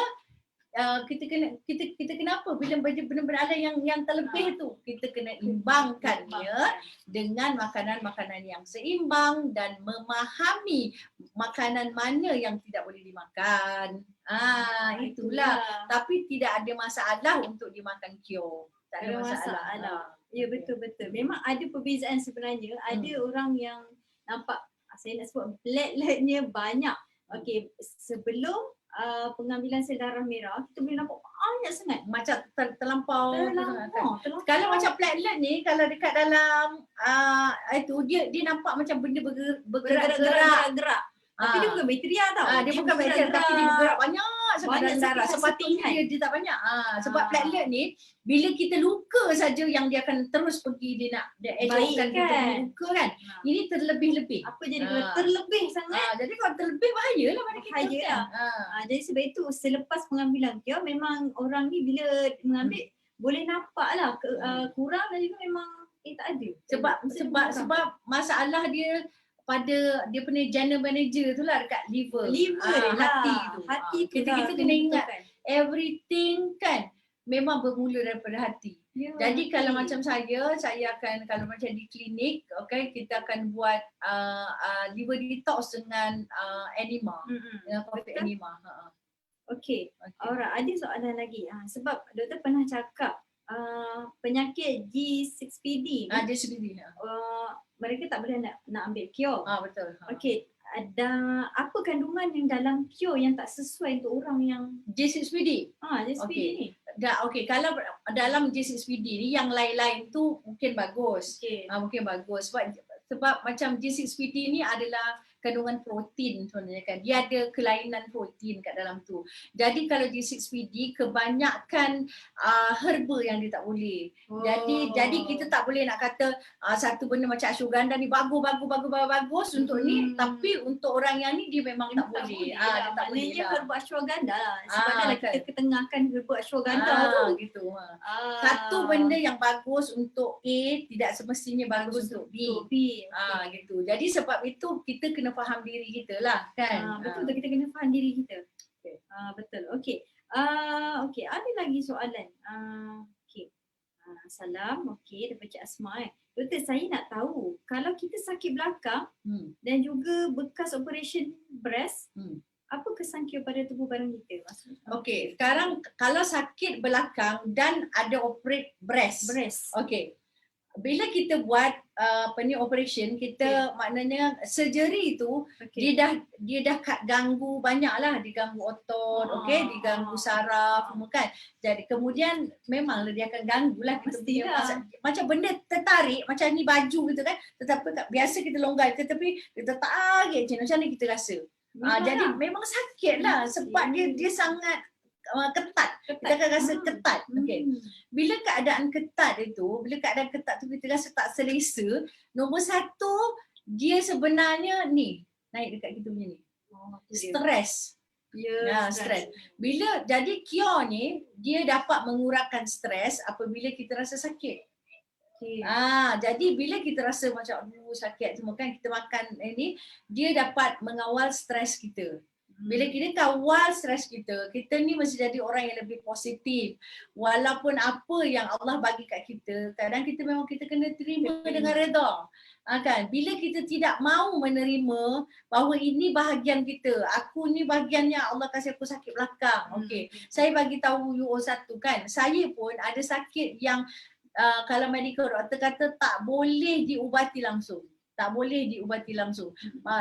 kita kena apa bila benda-benda ada yang terlebih tu, kita kena imbangkannya dengan makanan-makanan yang seimbang dan memahami makanan mana yang tidak boleh dimakan. Itulah. Tapi tidak ada masalah untuk dimakan cure. Tak ada masalah. Ya, betul-betul. Memang ada perbezaan sebenarnya. Ada orang yang nampak, saya nak sebut plateletnya banyak. Okey, sebelum pengambilan sel darah merah, kita boleh nampak banyak sangat. Macam terlampau. Kalau macam platelet ni, kalau dekat dalam itu dia nampak macam benda bergerak-gerak. Tapi dia bukan bakteria tau. Dia bukan bakteria tapi dia bergerak banyak sangat dalam darah. Sepatutnya dia tak banyak. Sebab platelet ni bila kita luka saja yang dia akan terus pergi dia nak elokkan kita punya luka kan. Ini terlebih-lebih. Apa jadi kalau terlebih sangat? Jadi kalau terlebih bahayalah pada kita. Bahaya. Jadi sebab itu selepas pengambilan cure memang orang ni bila mengambil boleh nampaklah kurang dan juga memang tak ada. Sebab masalah dia pada dia punya general manager tu lah dekat liver hati tu. Kita kena ingat everything kan memang bermula daripada hati. Jadi kalau macam saya akan kalau macam di klinik, kita akan buat liver detox dengan enema, dengan coffee enema. Alright, ada soalan lagi. Sebab doktor pernah cakap penyakit G6PD G6PD mereka tak boleh nak ambil cure. Betul. Ada apa kandungan yang dalam cure yang tak sesuai untuk orang yang G6PD? G6PD ni. Kalau dalam G6PD ni yang lain-lain tu mungkin bagus. Mungkin bagus sebab macam G6PD ni adalah kandungan protein sebenarnya kan. Dia ada kelainan protein kat dalam tu. Jadi kalau G6PD kebanyakan herba yang dia tak boleh. Jadi kita tak boleh nak kata satu benda macam ashwagandha ni bagus untuk ni, tapi untuk orang yang ni dia memang tak boleh. Dia tak boleh lah. Herba ashwagandha lah. Sebab dah kita ketengahkan herba ashwagandha tu. Gitu. Satu benda yang bagus untuk A tidak semestinya bagus untuk B. Gitu. Jadi sebab itu kita kena faham diri kita lah kan. Betul, kita kena faham diri kita. Betul. Ada lagi soalan. Salam. Daripada Cik Asma. Doktor, saya nak tahu kalau kita sakit belakang dan juga bekas operation breast, apa kesan cure pada tubuh badan kita? Sekarang kalau sakit belakang dan ada operate breast. Bila kita buat operation kita maknanya surgery tu dia dah ganggu banyaklah, diganggu otot, diganggu saraf semua kan. Jadi kemudian memanglah dia akan ganggulah kita punya macam benda tertarik macam ni baju gitu kan. Tetapi biasa kita longgar tetapi kita tarik macam ni kita rasa. Jadi memang sakitlah sebab dia sangat ketat. Kita akan rasa ketat. Bila keadaan ketat tu kita rasa tak selesa, nombor satu dia sebenarnya ni naik dekat kita punya ni. Stres. Stres. Bila jadi cure ni dia dapat mengurangkan stres apabila kita rasa sakit. Jadi bila kita rasa macam sakit semua kan, kita makan ni dia dapat mengawal stres kita. Bila kita kawal stres kita ni mesti jadi orang yang lebih positif. Walaupun apa yang Allah bagi kat kita, kadang kita memang kita kena terima dengan redha. Kan? Bila kita tidak mau menerima bahawa ini bahagian kita, aku ni bahagiannya Allah kasih aku sakit belakang. Saya bagi tahu you satu kan, saya pun ada sakit yang kalau medical doktor kata tak boleh diubati langsung.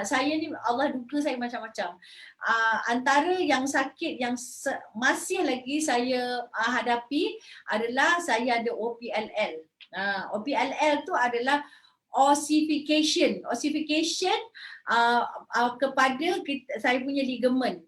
Saya ni Allah duga saya macam-macam. Antara yang sakit yang masih lagi saya hadapi adalah saya ada OPLL. OPLL tu adalah ossification. Ossification kepada saya punya ligamen.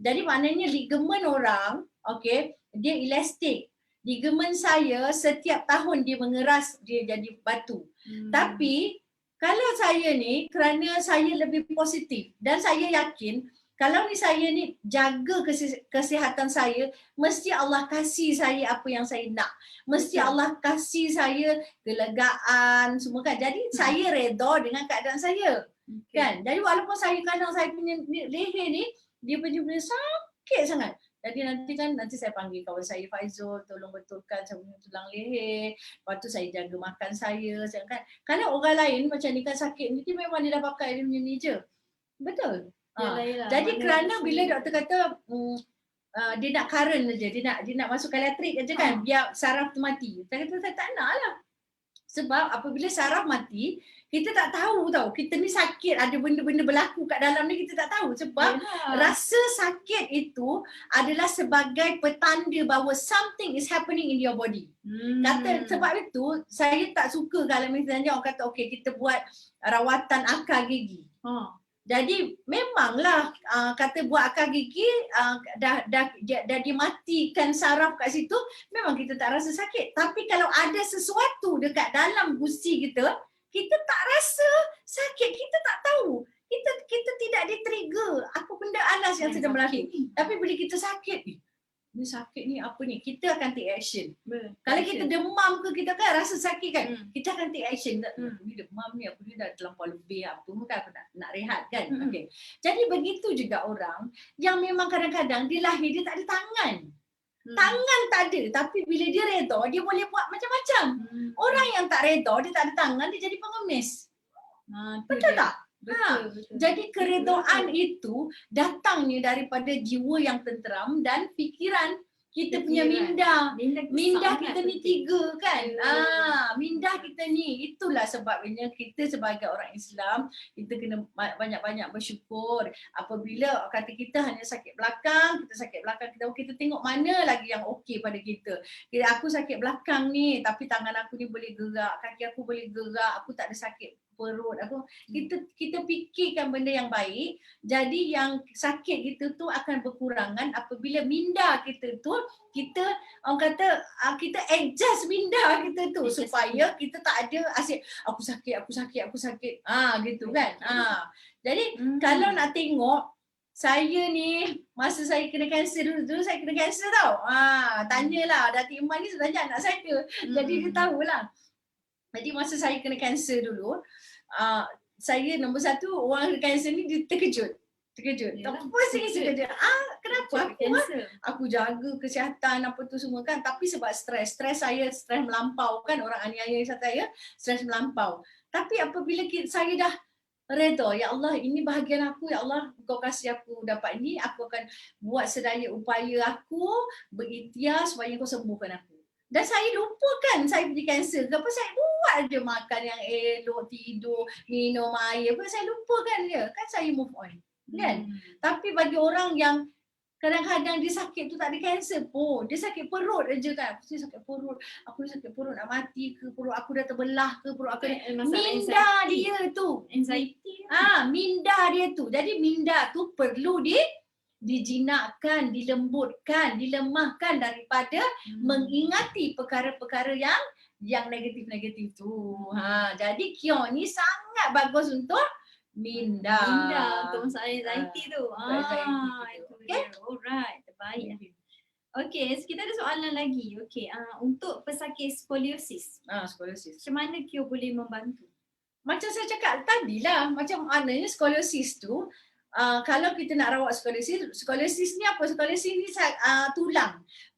Jadi maknanya ligamen orang, okay, dia elastik. Ligamen saya setiap tahun dia mengeras, dia jadi batu. Tapi kalau saya ni, kerana saya lebih positif dan saya yakin kalau ni saya ni jaga kesihatan saya, mesti Allah kasih saya apa yang saya nak. Mesti Allah kasih saya kelegaan semua kan. Jadi saya redha dengan keadaan saya. Kan? Jadi walaupun kadang saya punya leher ni, dia punya sakit sangat. Jadi nanti saya panggil kawan saya Faizul, tolong betulkan saya punya tulang leher. Lepas tu saya jaga makan saya kan. Kalau orang lain macam ni kan sakit ni, dia memang dia dah pakai dia punya ni je. Betul. Yelah, Jadi kerana bila doktor kata dia nak current je, dia nak masukkan elektrik je kan, biar saraf tu mati. Saya kata saya tak nak lah. Sebab apabila saraf mati, kita tak tahu tau, kita ni sakit, ada benda-benda berlaku kat dalam ni kita tak tahu. Sebab rasa sakit itu adalah sebagai petanda bahawa something is happening in your body. Sebab itu saya tak suka kalau misalnya orang kata okey kita buat rawatan akar gigi. Jadi memanglah kata buat akar gigi dah dimatikan saraf kat situ, memang kita tak rasa sakit. Tapi kalau ada sesuatu dekat dalam gusi kita, kita tak rasa sakit, kita tak tahu. Kita tidak di-trigger apa benda alas yang sedang berlaku. Tapi bila kita sakit, ni sakit ni apa ni, kita akan take action. Kalau kita demam ke, kita kan rasa sakit kan, kita akan take action. Ni demam ni, apa ni dah terlampau lebih apa, mungkin aku nak rehat kan. Okay. Jadi begitu juga orang yang memang kadang-kadang dia lahir dia tak ada tangan. Tangan tak ada, tapi bila dia redha dia boleh buat macam-macam. Orang yang tak redha, dia tak ada tangan, dia jadi pengemis. Betul tak? Betul. Jadi keredaan itu datangnya daripada jiwa yang tenteram dan fikiran. Kita punya minda kita ni 3 kan. Minda kita ni, itulah sebabnya kita sebagai orang Islam, kita kena banyak-banyak bersyukur. Apabila kata kita hanya sakit belakang, kita tengok mana lagi yang okey pada kita. Aku sakit belakang ni tapi tangan aku ni boleh gerak, kaki aku boleh gerak, aku tak ada sakit perut aku. Kita fikirkan benda yang baik. Jadi yang sakit kita tu akan berkurangan apabila minda kita tu, kita orang kata kita adjust minda kita tu supaya kita tak ada asyik aku sakit gitu kan. Jadi kalau nak tengok saya ni masa saya kena kanser dulu saya kena kanser tau. Tanyalah Datuk Iman ni sebenarnya anak saya. Jadi dia tahulah. Jadi masa saya kena kanser dulu, saya nombor 1 orang kena kanser ni dia terkejut. Apa saya terkejut? Kenapa? Aku jaga kesihatan apa tu semua kan, tapi sebab stres saya stres melampau kan, orang aniaya saya stres melampau. Tapi apabila saya dah redha, ya Allah ini bahagian aku, ya Allah kau kasih aku dapat ni, aku akan buat sedaya upaya aku berikhtiar supaya kau sembuhkan aku. Dan saya lupakan saya punya kanser. Kenapa saya buat je makan yang elok, tidur, minum air. Apa saya lupakan dia. Kan saya move on. Kan? Tapi bagi orang yang kadang-kadang dia sakit tu tak ada kanser pun. Dia sakit perut je kan. Aku sakit perut. Aku sakit perut nak mati ke, perut aku dah terbelah ke, perut aku minda dia tu. Anxiety. Minda dia tu. Jadi minda tu perlu dijinakkan, dilembutkan, dilemahkan daripada mengingati perkara-perkara yang negatif-negatif tu. Jadi Kion ni sangat bagus untuk minda. Untuk masalah anxiety tu. Itu dia. Alright, terbaik. Okay, so kita ada soalan lagi. Okay, untuk pesakit skoliosis. Skoliosis. Macam mana Kyo boleh membantu? Macam saya cakap tadi lah, macam maknanya skoliosis tu, kalau kita nak rawat skoliosis ni apa? Skoliosis ni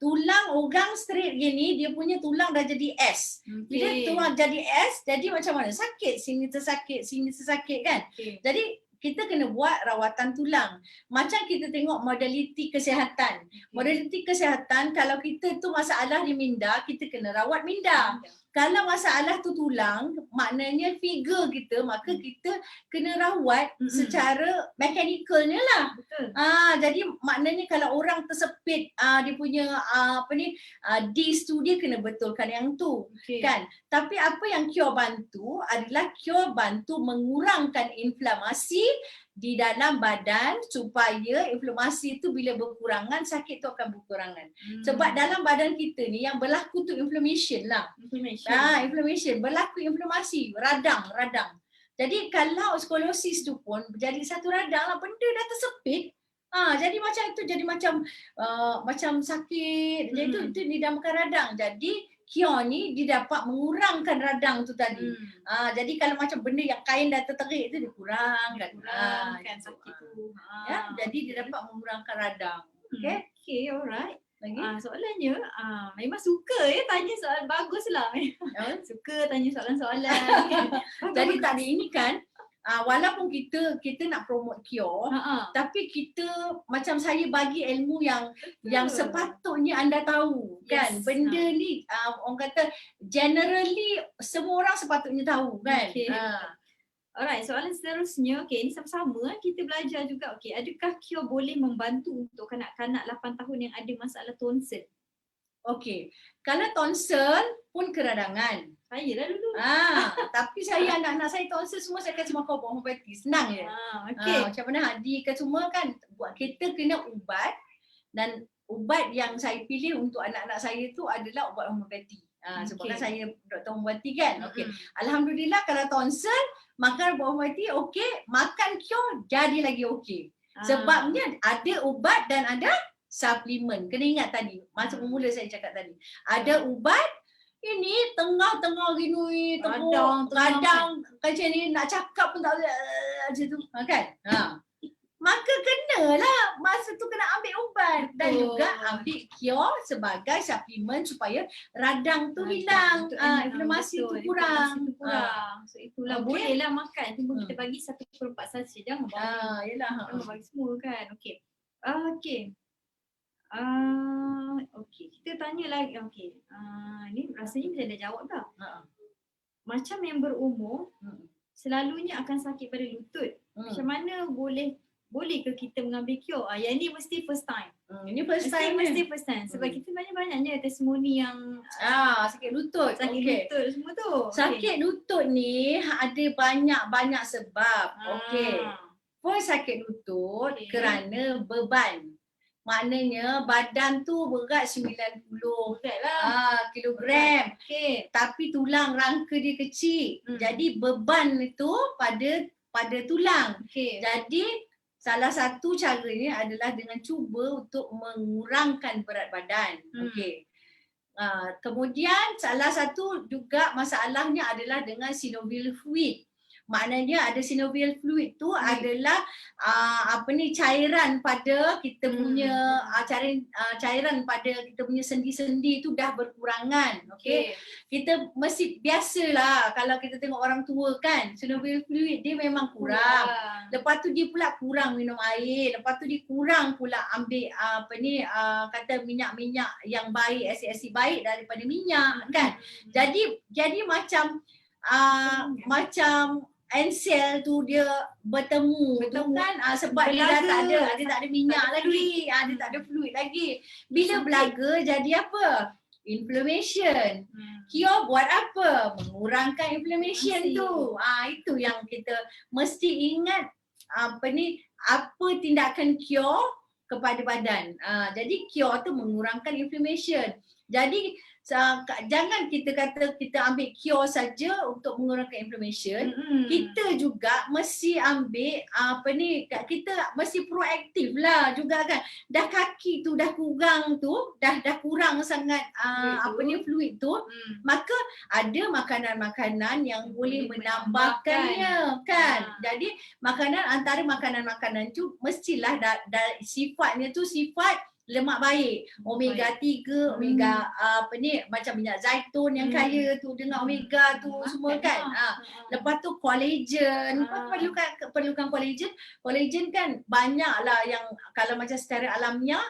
tulang orang straight gini, dia punya tulang dah jadi S. Bila tulang jadi S, jadi macam mana? Sakit, sini tersakit kan? Jadi kita kena buat rawatan tulang. Macam kita tengok modaliti kesihatan. Modaliti kesihatan, kalau kita tu masalah di minda, kita kena rawat minda. kalau masalah tu tulang, maknanya figure kita, maka kita kena rawat secara mechanical-nya lah. Betul. Jadi maknanya kalau orang tersepit dia punya disc tu, dia kena betulkan yang tu. Okay. Kan? Tapi apa yang cure bantu adalah cure bantu mengurangkan inflamasi di dalam badan supaya inflamasi tu bila berkurangan, sakit tu akan berkurangan. Sebab dalam badan kita ni yang berlaku tu inflammation lah. Inflammation. Berlaku inflamasi, radang. Jadi kalau skolosis tu pun jadi satu radang lah, benda dah tersepit. Jadi macam itu, jadi macam sakit. Jadi itu dinamakan radang. Jadi cure ni dia dapat mengurangkan radang tu tadi. Jadi kalau macam benda yang kain dah terterik tu dikurangkan. Kurangkan sakit tu. Ya, jadi dia dapat mengurangkan radang. Okay? Okay, alright. Lagi? Soalannya, memang suka tanya soalan bagus lah. Suka tanya soalan-soalan. Jadi tadi ini kan, walaupun kita nak promote cure, tapi kita macam saya bagi ilmu yang sepatutnya anda tahu, kan? Yes. Benda ni orang kata generally semua orang sepatutnya tahu, kan? Okay. Alright, soalan seterusnya, ini sama-sama kita belajar juga. Adakah cure boleh membantu untuk kanak-kanak 8 tahun yang ada masalah tonsil? Okey, kalau tonsil pun keradangan. Saya lah dulu. Tapi saya anak-anak saya tonsil semua saya kasi makan ubat homeopati. Senang je. Macam mana Hadi ke semua kan, buat kita kena ubat, dan ubat yang saya pilih untuk anak-anak saya tu adalah ubat homeopati. Sebab kan saya doktor homeopati kan. Okey. Alhamdulillah kalau tonsil makan ubat homeopati okey, makan cure jadi lagi okey. Sebabnya ada ubat dan ada suplemen. Kena ingat tadi, masa mula saya cakap tadi. Ada ubat, ini tengah-tengah gini, radang macam ni, nak cakap pun tak boleh macam tu. Kan? Maka kenalah masa tu kena ambil ubat dan juga ambil cure sebagai suplemen supaya radang tu hilang, inflamasi tu kurang. So itulah bolehlah makan, cuma kita bagi 1/4 saja, jangan bagi. Jangan bagi semua kan. Okey. Kita tanya lagi. Ni rasanya kita dah jawab dah. Macam yang berumur selalunya akan sakit pada lutut. Macam mana boleh ke kita mengambil cure? Yang ni mesti first time. Ini first time. Mesti first time. Sebab kita banyak-banyaknya testimoni yang sakit lutut. lutut semua tu. Sakit lutut ni ada banyak sebab. First, sakit lutut kerana beban. Maknanya badan tu berat 90 kilogram. Tapi tulang rangka dia kecil. Jadi beban itu pada tulang. Jadi salah satu caranya adalah dengan cuba untuk mengurangkan berat badan. Kemudian salah satu juga masalahnya adalah dengan synovial fluid. Maknanya ada synovial fluid tu adalah cairan pada kita punya cairan pada kita punya sendi-sendi tu dah berkurangan. Kita mesti biasalah kalau kita tengok orang tua kan, synovial fluid dia memang kurang. Lepas tu dia pula kurang minum air, lepas tu dia kurang pula ambil kata minyak-minyak yang baik, asid-asid baik daripada minyak kan. Jadi macam ensel tu dia bertemu tu kan, sebab dia dah tak ada minyak lagi, dia tak ada fluid lagi. Bila belaga jadi apa? Inflammation. Cure buat apa? Mengurangkan inflammation tu. Itu yang kita mesti ingat, apa tindakan cure kepada badan. Jadi cure tu mengurangkan inflammation. Jadi jangan kita kata kita ambil cure saja untuk mengurangkan inflammation. Kita juga mesti ambil kita mesti proaktif lah juga kan. Dah kaki tu dah kurang tu, dah kurang sangat fluid tu, maka ada makanan-makanan yang boleh menambahkannya kan. Jadi antara makanan-makanan tu mestilah sifatnya tu sifat lemak baik. Omega 3, omega macam minyak zaitun yang kaya tu dengan omega tu semua kan. Lepas tu collagen. Perlukan collagen. Collagen kan banyaklah yang kalau macam secara alamiah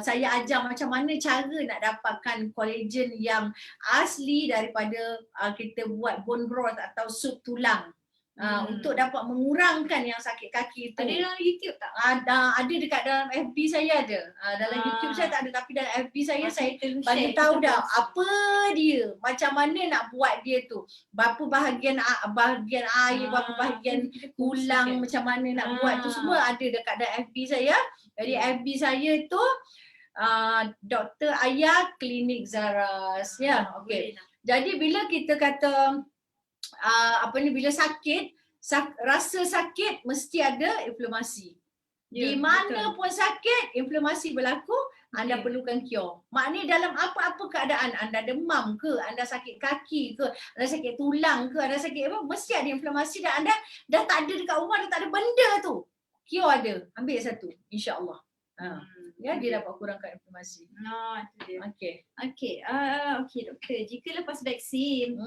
saya ajar macam mana cara nak dapatkan collagen yang asli daripada kita buat bone broth atau sup tulang. Untuk dapat mengurangkan yang sakit kaki tu. Ada dalam YouTube tak? Ada dekat dalam FB saya ada. Dalam YouTube saya tak ada, tapi dalam FB saya bagi tahu dah apa dia, macam mana nak buat dia tu. Berapa bahagian air, berapa bahagian tulang, macam mana nak buat tu semua ada dekat dalam FB saya. Jadi FB saya tu Dr. Aya Klinik Zaras. Ya, okey. Jadi bila kita kata bila rasa sakit mesti ada inflamasi. Di mana pun sakit, inflamasi berlaku, anda perlukan cure. Maknanya dalam apa-apa keadaan, anda demam ke, anda sakit kaki ke, anda sakit tulang ke, anda sakit apa, mesti ada inflamasi dan anda dah tak ada dekat rumah, dah tak ada benda tu. Cure ada, ambil satu, insya-Allah. Ya, dia dapat kurangkan inflamasi. Itu dia. Okey. Okey doktor, jika lepas vaksin,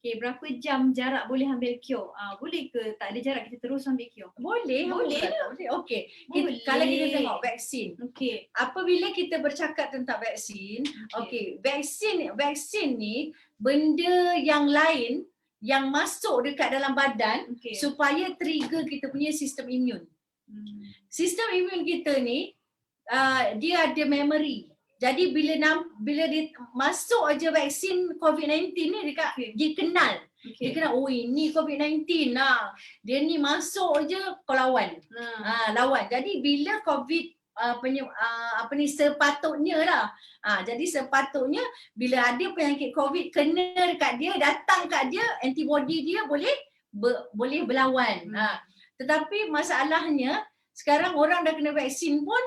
berapa jam jarak boleh ambil cure? Boleh ke tak ada jarak kita terus ambil cure? Boleh. Okey. Boleh. Kalau kita tengok vaksin. Okey. Apabila kita bercakap tentang vaksin, vaksin ni benda yang lain yang masuk dekat dalam badan supaya trigger kita punya sistem imun. Sistem imun kita ni dia ada memory. Jadi bila dia masuk aja vaksin COVID-19 ni dia kenal. Dia kenal, oh ini COVID-19 dia ni masuk aje kau lawan. Lawan. Jadi bila COVID sepatutnya lah. Jadi sepatutnya bila ada penyakit COVID kena dekat dia, datang kat dia, antibody dia boleh berlawan. Tetapi masalahnya sekarang orang dah kena vaksin pun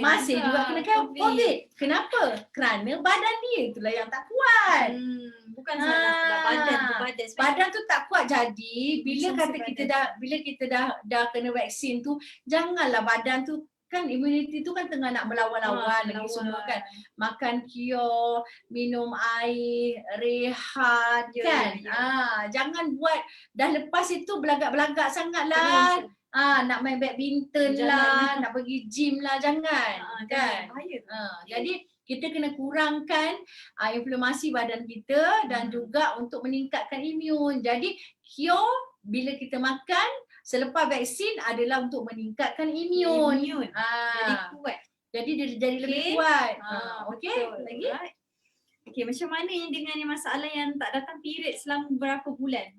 masih juga kena COVID. Kenapa? Kerana badan dia itulah yang tak kuat. Bukan salah badan tu, badan tu tak kuat. Jadi bila kita dah kena vaksin tu, janganlah badan tu kan immunity tu kan tengah nak melawan-lawan lagi semua kan. Makan cure, minum air, rehat kan. Jangan buat dah lepas itu belagak-belagak sangatlah. Nak main badminton lah, nak pergi gym lah, jangan kan. Jadi kita kena kurangkan inflamasi badan kita dan juga untuk meningkatkan imun. Jadi cure bila kita makan selepas vaksin adalah untuk meningkatkan imun. Jadi kuat. Jadi dia jadi lebih kuat. Okey, lagi? Okey, macam mana dengan masalah yang tak datang period selama berapa bulan?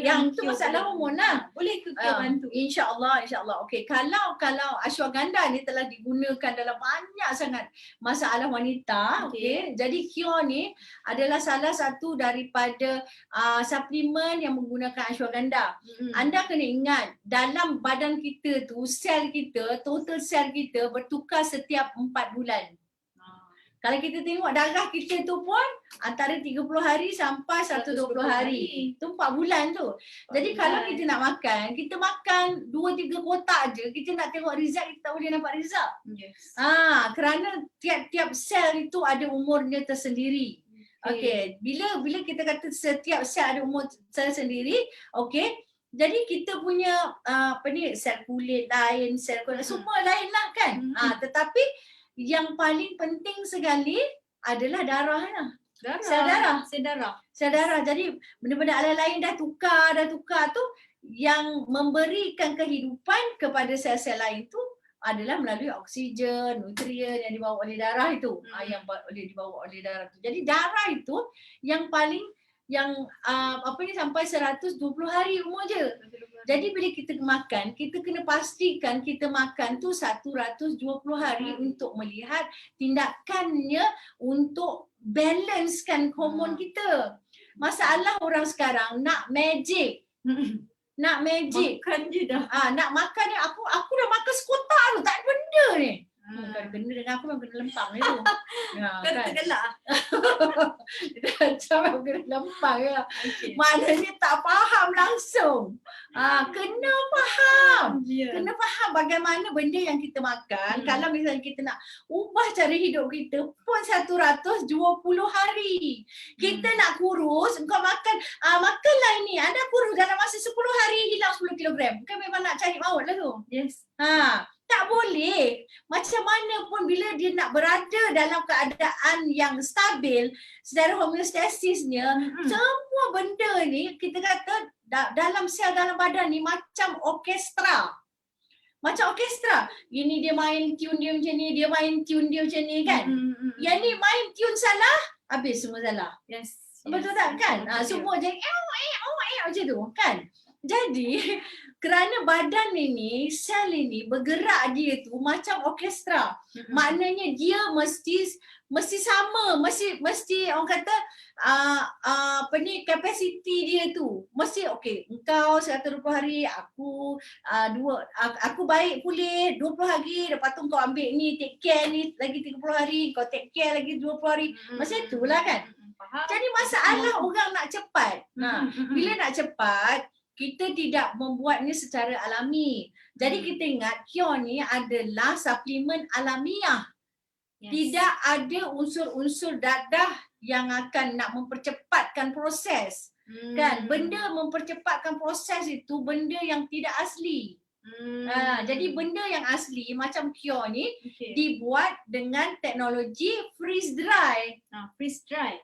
Yang tu masalah hormon lah. Boleh ke cure bantu? InsyaAllah. Okey, kalau ashwagandha ni telah digunakan dalam banyak sangat masalah wanita, okey. Jadi cure ni adalah salah satu daripada suplemen yang menggunakan ashwagandha. Anda kena ingat, dalam badan kita tu, total sel kita bertukar setiap 4 bulan. Kalau kita tengok darah kita tu pun antara 30 hari sampai 120 hari. Tu 4 bulan tu. Jadi kalau kita nak makan, kita makan 2-3 kotak je, kita nak tengok result, kita tak boleh nampak result. Kerana tiap-tiap sel itu ada umurnya tersendiri. Okey, bila kita kata setiap sel ada umur tersendiri, okey. Jadi kita punya sel kulit lain, sel kulit semua lain lah kan. Tetapi yang paling penting sekali adalah darah lah. Sel darah. Jadi benda-benda lain dah tukar tu, yang memberikan kehidupan kepada sel-sel lain tu adalah melalui oksigen, nutrien yang dibawa oleh darah itu. Yang boleh dibawa oleh darah tu. Jadi darah itu yang paling sampai 120 hari umur je. Jadi bila kita makan, kita kena pastikan kita makan tu 120 hari untuk melihat tindakannya untuk balancekan hormon kita. Masalah orang sekarang nak magic. Makan je dah. Nak makan ni aku dah makan sekotak tu, tak ada benda ni. Bukan kena dengan aku memang kena lempang je tu. Kau kan. tergelak. Macam memang kena lempang ya. Okay. Maknanya tak faham langsung. Kena faham. Ya. Kena faham bagaimana benda yang kita makan. Kalau misalnya kita nak ubah cara hidup kita pun 120 hari. Kita nak kurus, kau makanlah ini. Anda kurus dalam masa 10 hari hilang 10 kilogram. Bukan memang nak cari maut lah tu. Yes. Tak boleh. Macam mana pun bila dia nak berada dalam keadaan yang stabil secara homeostasisnya, semua benda ni kita kata dalam sel dalam badan ni macam orkestra. Macam orkestra. Ini dia main tune dia macam ni, dia main tune dia macam ni kan. Yang ni main tune salah, habis semua salah. Yes. Betul tak kan? Semua je macam tu kan. Jadi kerana badan ini, sel ini bergerak dia tu macam orkestra. Maknanya dia mesti sama, mesti orang kata kapasiti dia tu. Mesti okey, engkau 120 hari, aku baik pulih 20 hari, lepas tu kau ambil ni, take care ni lagi 30 hari, kau take care lagi 20 hari. Macam itulah kan. Faham. Jadi masalah orang nak cepat. Bila nak cepat, kita tidak membuatnya secara alami. Jadi kita ingat Kyo ni adalah suplemen alamiah. Yes. Tidak ada unsur-unsur dadah yang akan nak mempercepatkan proses. Kan? Benda mempercepatkan proses itu benda yang tidak asli. Jadi benda yang asli macam Kyo ni dibuat dengan teknologi freeze dry. Freeze dry.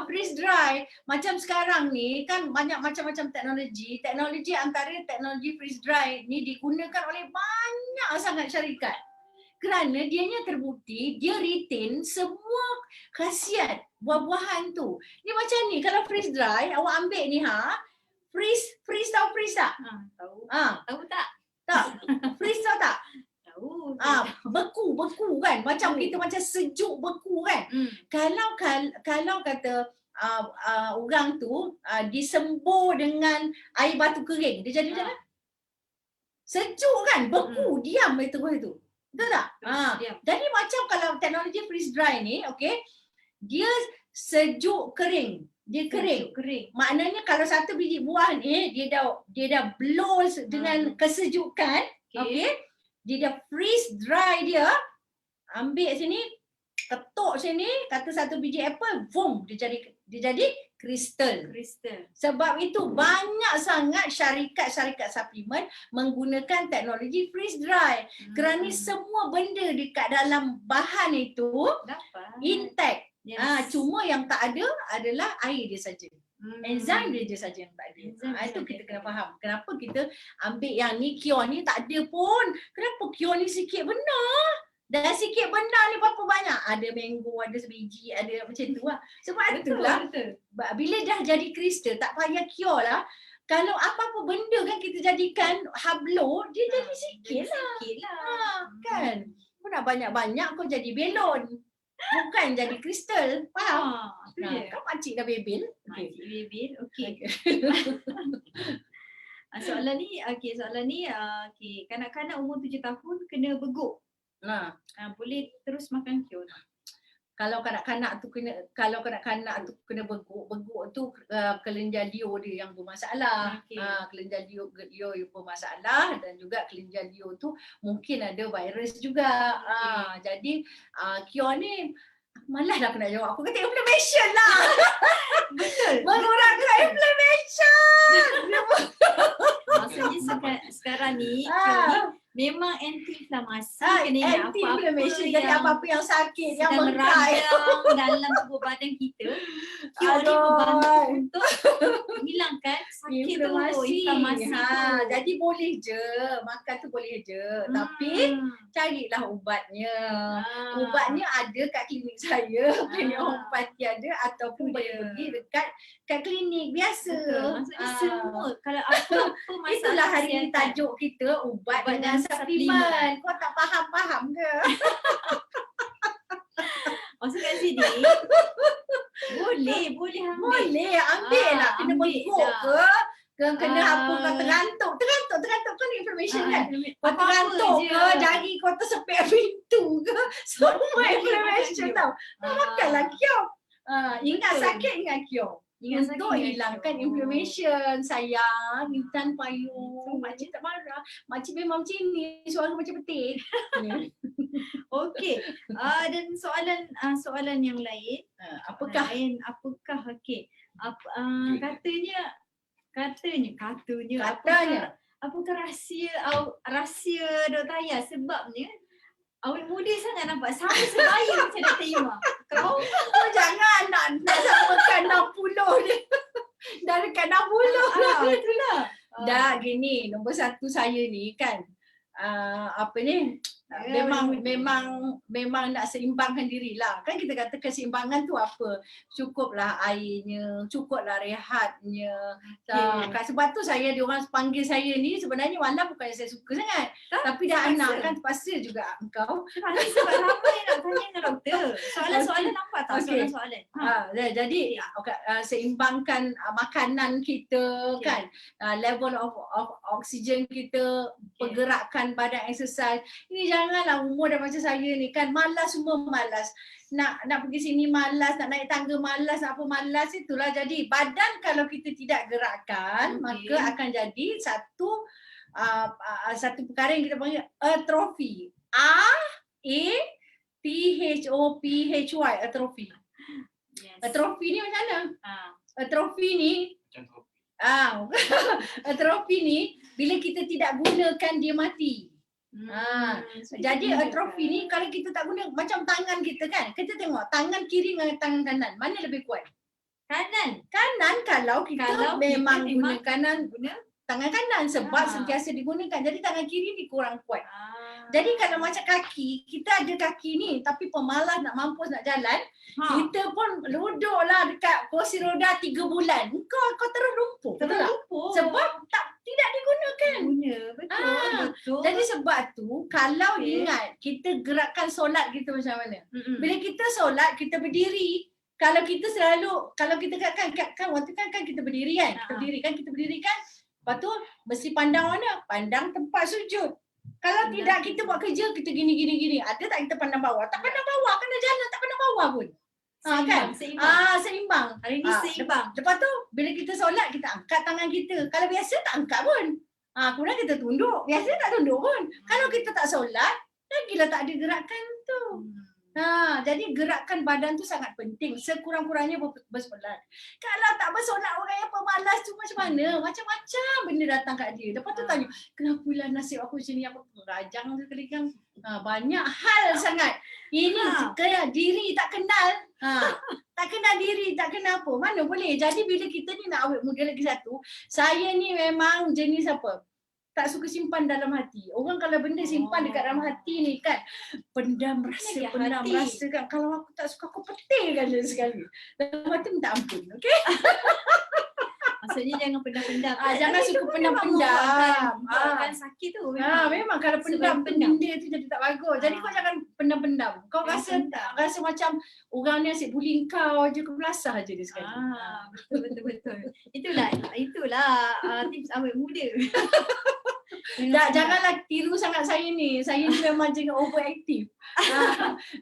Freeze dry. Macam sekarang ni kan banyak macam-macam teknologi. Teknologi antara teknologi freeze dry ni digunakan oleh banyak sangat syarikat. Kerana dianya terbukti, dia retain semua khasiat buah-buahan tu. Ni macam ni, kalau freeze dry, awak ambil ni freeze tahu freeze tak? Tahu. Tahu tak? Tak. Freeze tahu tak? Tahu. Beku kan. Macam kita macam sejuk beku kan. Kalau kata orang tu disembur dengan air batu kering, dia jadi macam mana? Sejuk kan, beku, diam terus itu. Betul tak? Jadi macam kalau teknologi freeze dry ni, okey, dia sejuk kering. Dia kering. Maknanya kalau satu biji buah ni dia dah blow dengan kesejukan, okey. Dia dah freeze dry dia. Ambil sini, ketuk sini, kata satu biji apple, boom, dia jadi kristal. Sebab itu banyak sangat syarikat-syarikat suplemen menggunakan teknologi freeze dry. Kerana semua benda dekat dalam bahan itu intact. Yes. Cuma yang tak ada adalah air dia saja. Enzim dia saja yang tak ada. Itu kita kena faham. Kenapa kita ambil yang ni, Kyo ni tak ada pun. Kenapa Kyo ni sikit benar? Dan sikit benar ni berapa banyak? Ada mango, ada sebiji, ada macam tu lah. Sebab itulah, bila dah jadi kristal, tak payah Kyo lah. Kalau apa-apa benda kan kita jadikan hablo, dia jadi sikit lah. Kan? Kau nak banyak-banyak kau jadi belon. Bukan jadi kristal. Faham? Kau makcik dah bebel. Makcik bebel. Okey. Soalan ni, kanak-kanak umur 7 tahun kena beguk. Boleh terus makan Kyo? Kalau kanak-kanak tu kena beguk tu kelenjar liur dia yang bermasalah. Kelenjar liur bermasalah dan juga kelenjar liur tu mungkin ada virus juga. Jadi Kyo ni malah dah aku nak jawab. Aku kata inflammation lah. Betul. Mengurangkan inflammation. Maksudnya sekarang ni Kyo ni memang anti-inflamasi. Anti-inflammation. Jadi apa-apa yang sakit, yang mengkai dalam tubuh badan kita, Kyo ni membantu untuk hilangkan sakit tu, inflamasi tu. Jadi boleh je, makan tu boleh je. Tapi carilah ubatnya. Ubatnya ada kat klinik saya, klinik homeopati ada, ataupun boleh pergi dekat klinik biasa. Maksudnya semua, kalau apa masalah itulah hari ni tajuk kita, ubat dengan suplemen. Kau tak faham ke? Maksud kat sini boleh ambil. Boleh ambil lah. Kena beguk ke? Kena apa kau tergantuk kan information kan? Kau tergantuk ke? Jari kau tersepit pintu Semua inflammation tau. Tak makanlah kiok. Ingat Betul. sakit, ingat kiok. Ingat Untuk sakit, ingat hilangkan kiok. inflammation, sayang. Intan payung. Makcik tak marah. Makcik memang macam ni. Suara macam petik. Okey. Dan soalan yang lain. Apakah? Apakah okey. Katanya Katanya. apakah rahsia Dr. Ayah sebabnya awet muda sangat nampak sama sebaya macam Dr. Ima. Kau Oh, jangan nak samakan 60 ni. Dah dekat 60. itulah. Dah gini, nombor satu saya ni kan. Apa ni? Memang nak seimbangkan dirilah. Kan kita kata keseimbangan tu apa? Cukuplah airnya, cukuplah rehatnya. Sebab tu diorang panggil saya ni sebenarnya malam bukan saya suka sangat. Tapi dah terpaksa. anak kan terpaksa juga engkau. Sebab ramai nak tanya dengan doktor. Soalan-soalan nampak tak? Okey. Soalan-soalan. Jadi seimbangkan makanan kita Okey. kan, level of oksigen kita, pergerakan badan exercise. Ini janganlah umur dah macam saya ni kan, malas, semua malas. Nak pergi sini malas, nak naik tangga malas, nak apa malas, itulah jadi badan kalau kita tidak gerakkan, maka akan jadi satu perkara yang kita panggil atrofi. A-T-H-O-P-H-Y, atrofi. Yes. Atrofi ni macam mana? Atrofi ni Macam tu. atrofi ni bila kita tidak gunakan dia mati. Jadi atrofi ni kalau kita tak guna, macam tangan kita kan, kita tengok tangan kiri dengan tangan kanan, mana lebih kuat? Kanan. Kanan kalau kita Kalau memang kita guna kanan, Guna. tangan kanan sebab Ah. sentiasa digunakan. Jadi tangan kiri ni kurang kuat. Jadi kalau macam kaki, kita ada kaki ni tapi pemalas nak mampus nak jalan, kita pun duduklah dekat kursi roda 3 bulan. Kau terus lumpuh. Betul tak? terlupa. Sebab tidak digunakan. Guna. Betul. Betul. Jadi sebab tu kalau Okey. ingat kita gerakkan solat kita macam mana. Mm-mm. Bila kita solat kita berdiri. Kalau kita kan waktu kan kita berdiri kan. Kita berdiri kan. Lepas tu mesti pandang mana? Pandang tempat sujud. Kalau tidak kita buat kerja kita gini. Ada tak kita pandang bawah? Tak pandang bawah, kena jalan tak pandang bawah pun. Kan? Seimbang. Hari ni seimbang. Lepas tu bila kita solat kita angkat tangan kita. Kalau biasa tak angkat pun. Kemudian kita tunduk. Biasa tak tunduk pun. Kalau kita tak solat, lagilah tak ada gerakan tu. Jadi gerakan badan tu sangat penting. Sekurang-kurangnya bersolat. Kalau tak bersolat orang yang pemalas tu macam mana? Macam-macam benda datang kat dia. Lepas tu tanya, kenapa lah nasib aku macam ni? Apa rajang sekali kan? Banyak hal sangat. Ini kayak diri tak kenal. Tak kenal diri, tak kenal apa. Mana boleh. Jadi bila kita ni nak awet muda lagi satu, saya ni memang jenis apa? Tak suka simpan dalam hati. Orang kalau benda simpan dekat dalam hati ni kan, pendam rasa kan. Kalau aku tak suka, aku petikkan dia sekali. Dalam hati minta ampun, okey? Maksudnya jangan pendam-pendam. Jangan suka pendam-pendam. Membuatkan sakit tu. Memang kalau pendam benda tu jadi tak bagus. Jadi kau jangan pendam-pendam. Kau rasa macam orang ni asyik bully kau je, kau belasah je dia sekali. Betul. Itulah tips awet muda. Janganlah tiru sangat saya ni. Saya ni memang jenis overaktif.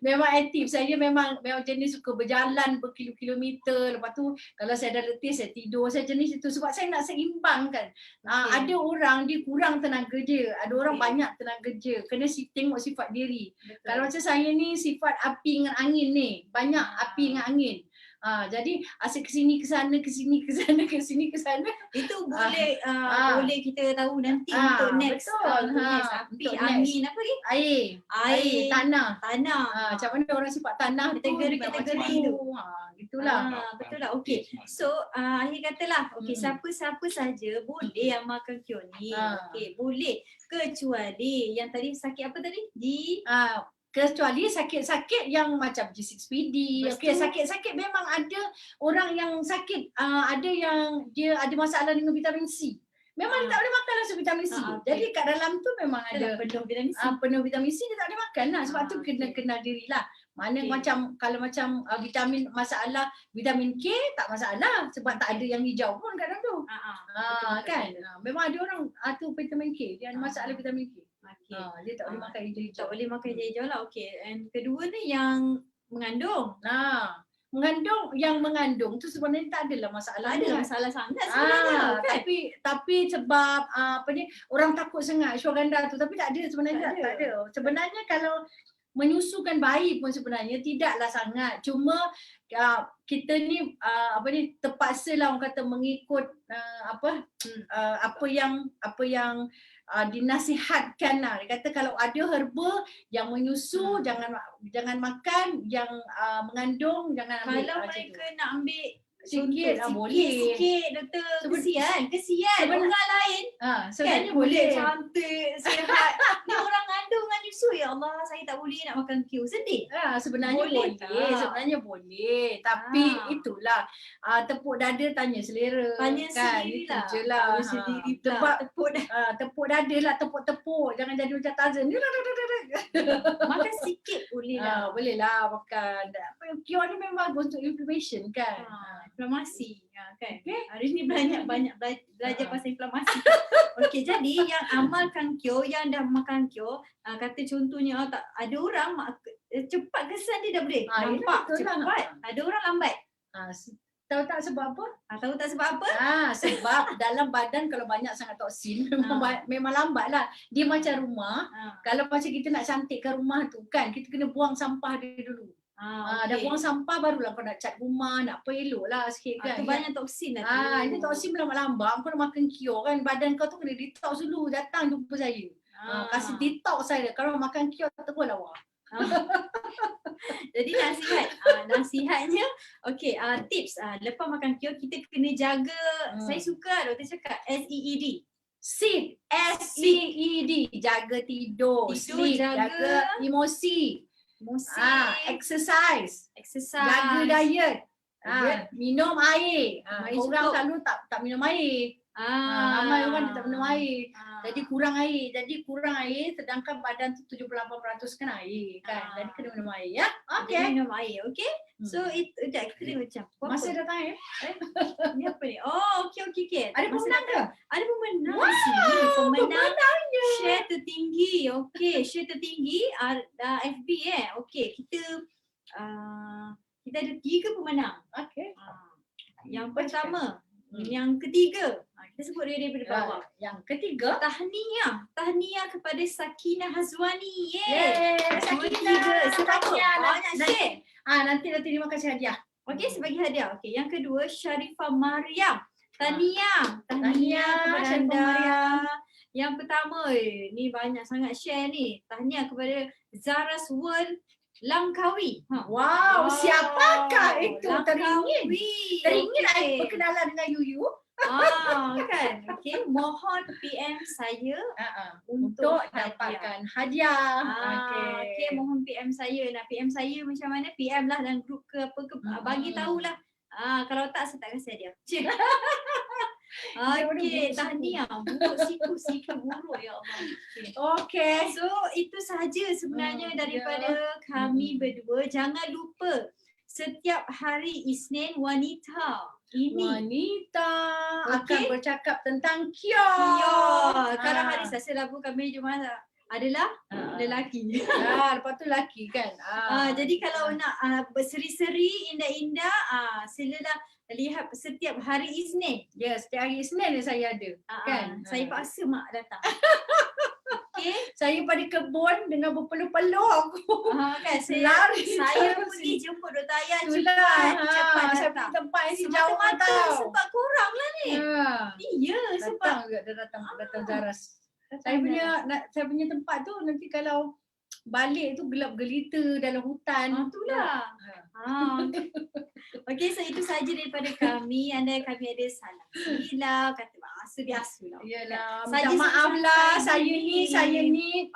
Memang aktif. Saya memang jenis suka berjalan berkilo-kilometer. Lepas tu kalau saya dah letih saya tidur. Saya jenis itu sebab saya nak seimbangkan. Ada orang dia kurang tenaga dia. Ada orang banyak tenaga dia. Kena tengok sifat diri. Kalau macam saya ni sifat api dengan angin ni. Banyak api dengan angin. Jadi asyik kesini ke sana, kesini ke sana, kesini ke sana. Itu boleh kita tahu nanti untuk next. Betul. Api, angin, apa lagi? Air, tanah. Macam mana orang sifat tanah tu, Kategori itu. Itulah. Betul lah. Okey. So akhir katalah, okey, siapa saja boleh amalkan kion ni. Okey, boleh. Kecuali yang tadi sakit apa tadi? Kecuali sakit-sakit yang macam G6PD. Okey, sakit-sakit memang ada orang yang sakit, ada yang dia ada masalah dengan vitamin C. Memang dia tak boleh makan langsung vitamin C. Jadi kat dalam tu memang ada Penuh vitamin C. penuh vitamin C, dia tak boleh makan lah. Sebab tu kena kenal dirilah. Mana kalau macam vitamin masalah, vitamin K tak masalah sebab tak ada yang hijau pun kat dalam tu. Kan? Memang ada orang tu vitamin K, dia ada masalah vitamin K. okey. Dia tak boleh makan hijau-hijau. Tak boleh makan hijau lah. Okey. And kedua ni yang mengandung. Yang mengandung tu sebenarnya tak adalah masalah. Tak ada kan? masalah sangat sebenarnya kan. Tapi sebab orang takut sangat ashwagandha tu, tapi tak ada sebenarnya. Tak ada. Tak ada. Sebenarnya kalau menyusukan bayi pun sebenarnya tidaklah sangat. Cuma kita ni terpaksa lah orang kata mengikut apa yang dinasihatkan lah. Dia kata kalau ada herba yang menyusu jangan makan, yang mengandung jangan ambil. Kalau mereka nak ambil sikit boleh. Sikit doktor. Kesian. Sebenarnya- Orang lain Sebenarnya kan boleh. cantik, sihat. Ni orang ngandung dengan nyusu. Ya Allah, saya tak boleh nak makan Q. Sedih. Sebenarnya Boleh boleh. tak? Sebenarnya boleh. Tapi itulah tepuk dada tanya selera. Tanya kan? sendiri Itu lah. je lah. Tanya sendiri pula. Sebab Tepuk dah. tepuk dada lah, tepuk-tepuk. Jangan jadi macam Tarzan. Makan sikit boleh lah. Boleh lah makan. Kion ni memang bagus untuk inflammation kan. Inflamasi kan. Okay. Hari ni banyak belajar pasal inflamasi. Okey, jadi yang amalkan Kyo, yang dah makan Kyo, kata contohnya tak ada orang cepat kesan dia dah boleh. Nampak betul lah. cepat. Ada orang lambat. Tahu tak sebab apa? Tahu tak sebab apa? Sebab dalam badan kalau banyak sangat toksin memang lambat lah. Dia macam rumah. Kalau macam kita nak cantikkan rumah tu kan, kita kena buang sampah dia dulu. Dah buang sampah barulah kau nak cat rumah, nak apa elok lah sikit kan. Tu banyak toksin lah tu. Ini toksin lambat-lambat kau nak makan Kyo kan, badan kau tu kena detox dulu, datang jumpa saya. Kasih detox saya. Kalau makan Kyo terus lawa. Jadi nasihatnya okey, tips lepas makan Kyo kita kena jaga. Saya suka doktor cakap SEED. SEED, jaga tidur, sleep, jaga emosi. Exercise, jaga diet, minum air. Orang selalu tak minum air. Ramai orang tak minum air. Jadi kurang air sedangkan badan tu 78% kan air kan. Jadi kena minum air ya. Okey. Minum air, okey? So itu dah kita tengok macam Masa datang ya. Ni apa ni? Oh, okey. Ada pemenang ke? Ada pemenang di sini. Pemenangnya share tertinggi. Okey, share tertinggi FB Okey, kita ada 3 pemenang. Okey. Yang pertama, yang ketiga, kita sebut dia daripada bawah. Yang ketiga, tahniah kepada Sakinah Hazwani. Sakinah. Banyak share. Nanti terima kasih hadiah. Okey, sebagai hadiah. Okey, yang kedua Sharifah Mariam. Tahniah kepada Sharifah anda. Mariam. Yang pertama, ni banyak sangat share ni. Tahniah kepada Zaras World Langkawi. Wow, siapakah itu? Langkawi. Teringin Okey. saya berkenalan dengan Yuyu. Kan. Okey, mohon PM saya Untuk hadiah. dapatkan hadiah. Okey, mohon PM saya. Nak PM saya macam mana? PM lah dalam grup ke apa ke, bagi tahulah. Kalau tak saya tak kasi hadiah. Okey, tahniah. Buruk siku buruk ya Allah. Okey. So itu sahaja sebenarnya daripada kami berdua. Jangan lupa setiap hari Isnin wanita akan bercakap tentang Kyo. Kalau hari Selasa, Rabu, Khamis, Jumaat adalah lelaki. Lepas tu lelaki kan. Jadi kalau nak berseri-seri, indah-indah, silalah lihat setiap hari Isnin. Ya, setiap hari Isnin ni saya ada. Kan? Saya paksa mak datang. Okey. Saya pada kebun dengan berpeluh-peluh aku. Kan Lari. saya pergi jemput Dr. Ayah cepat Saya pergi datang. tempat yang si jauh Semata-mata tau. sebab korang lah ni. Iya, sebab Datang juga dia datang Zaras. Saya punya tempat tu nanti kalau balik tu gelap gelita dalam hutan. Itulah. Okey, so itu saja daripada kami. Kami ada salah silap, kata bahasa biasa lah. Yalah, Saja minta maaf lah sampai saya ni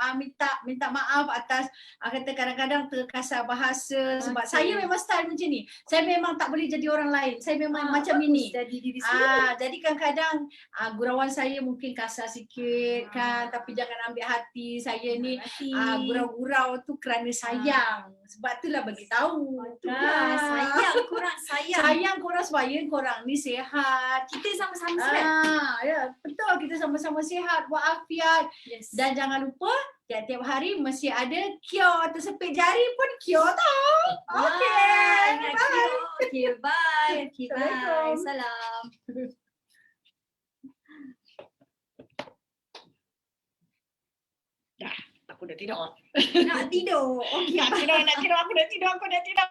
minta maaf atas kata kadang-kadang terkasar bahasa sebab saya memang style macam ni. Saya memang tak boleh jadi orang lain. Saya memang macam ini. Jadi diri sendiri. Jadi kadang-kadang gurauan saya mungkin kasar sikit kan, tapi jangan ambil hati. Saya ni gurau-gurau tu kerana sayang. Sebab itulah bagi tahu. Sayang korang, Sayang korang supaya korang ni sihat. Kita sama-sama sihat. Ya, betul, kita sama-sama sihat, walafiat. Yes. Dan jangan lupa tiap-tiap hari mesti ada cure. Tersepit jari pun cure tau. Okay. Ingat you. Okay, bye. Okay, bye. Assalamualaikum. Salam. Aku dah tidur. Nak tidur. Okay. Nak tidur, aku dah tidur.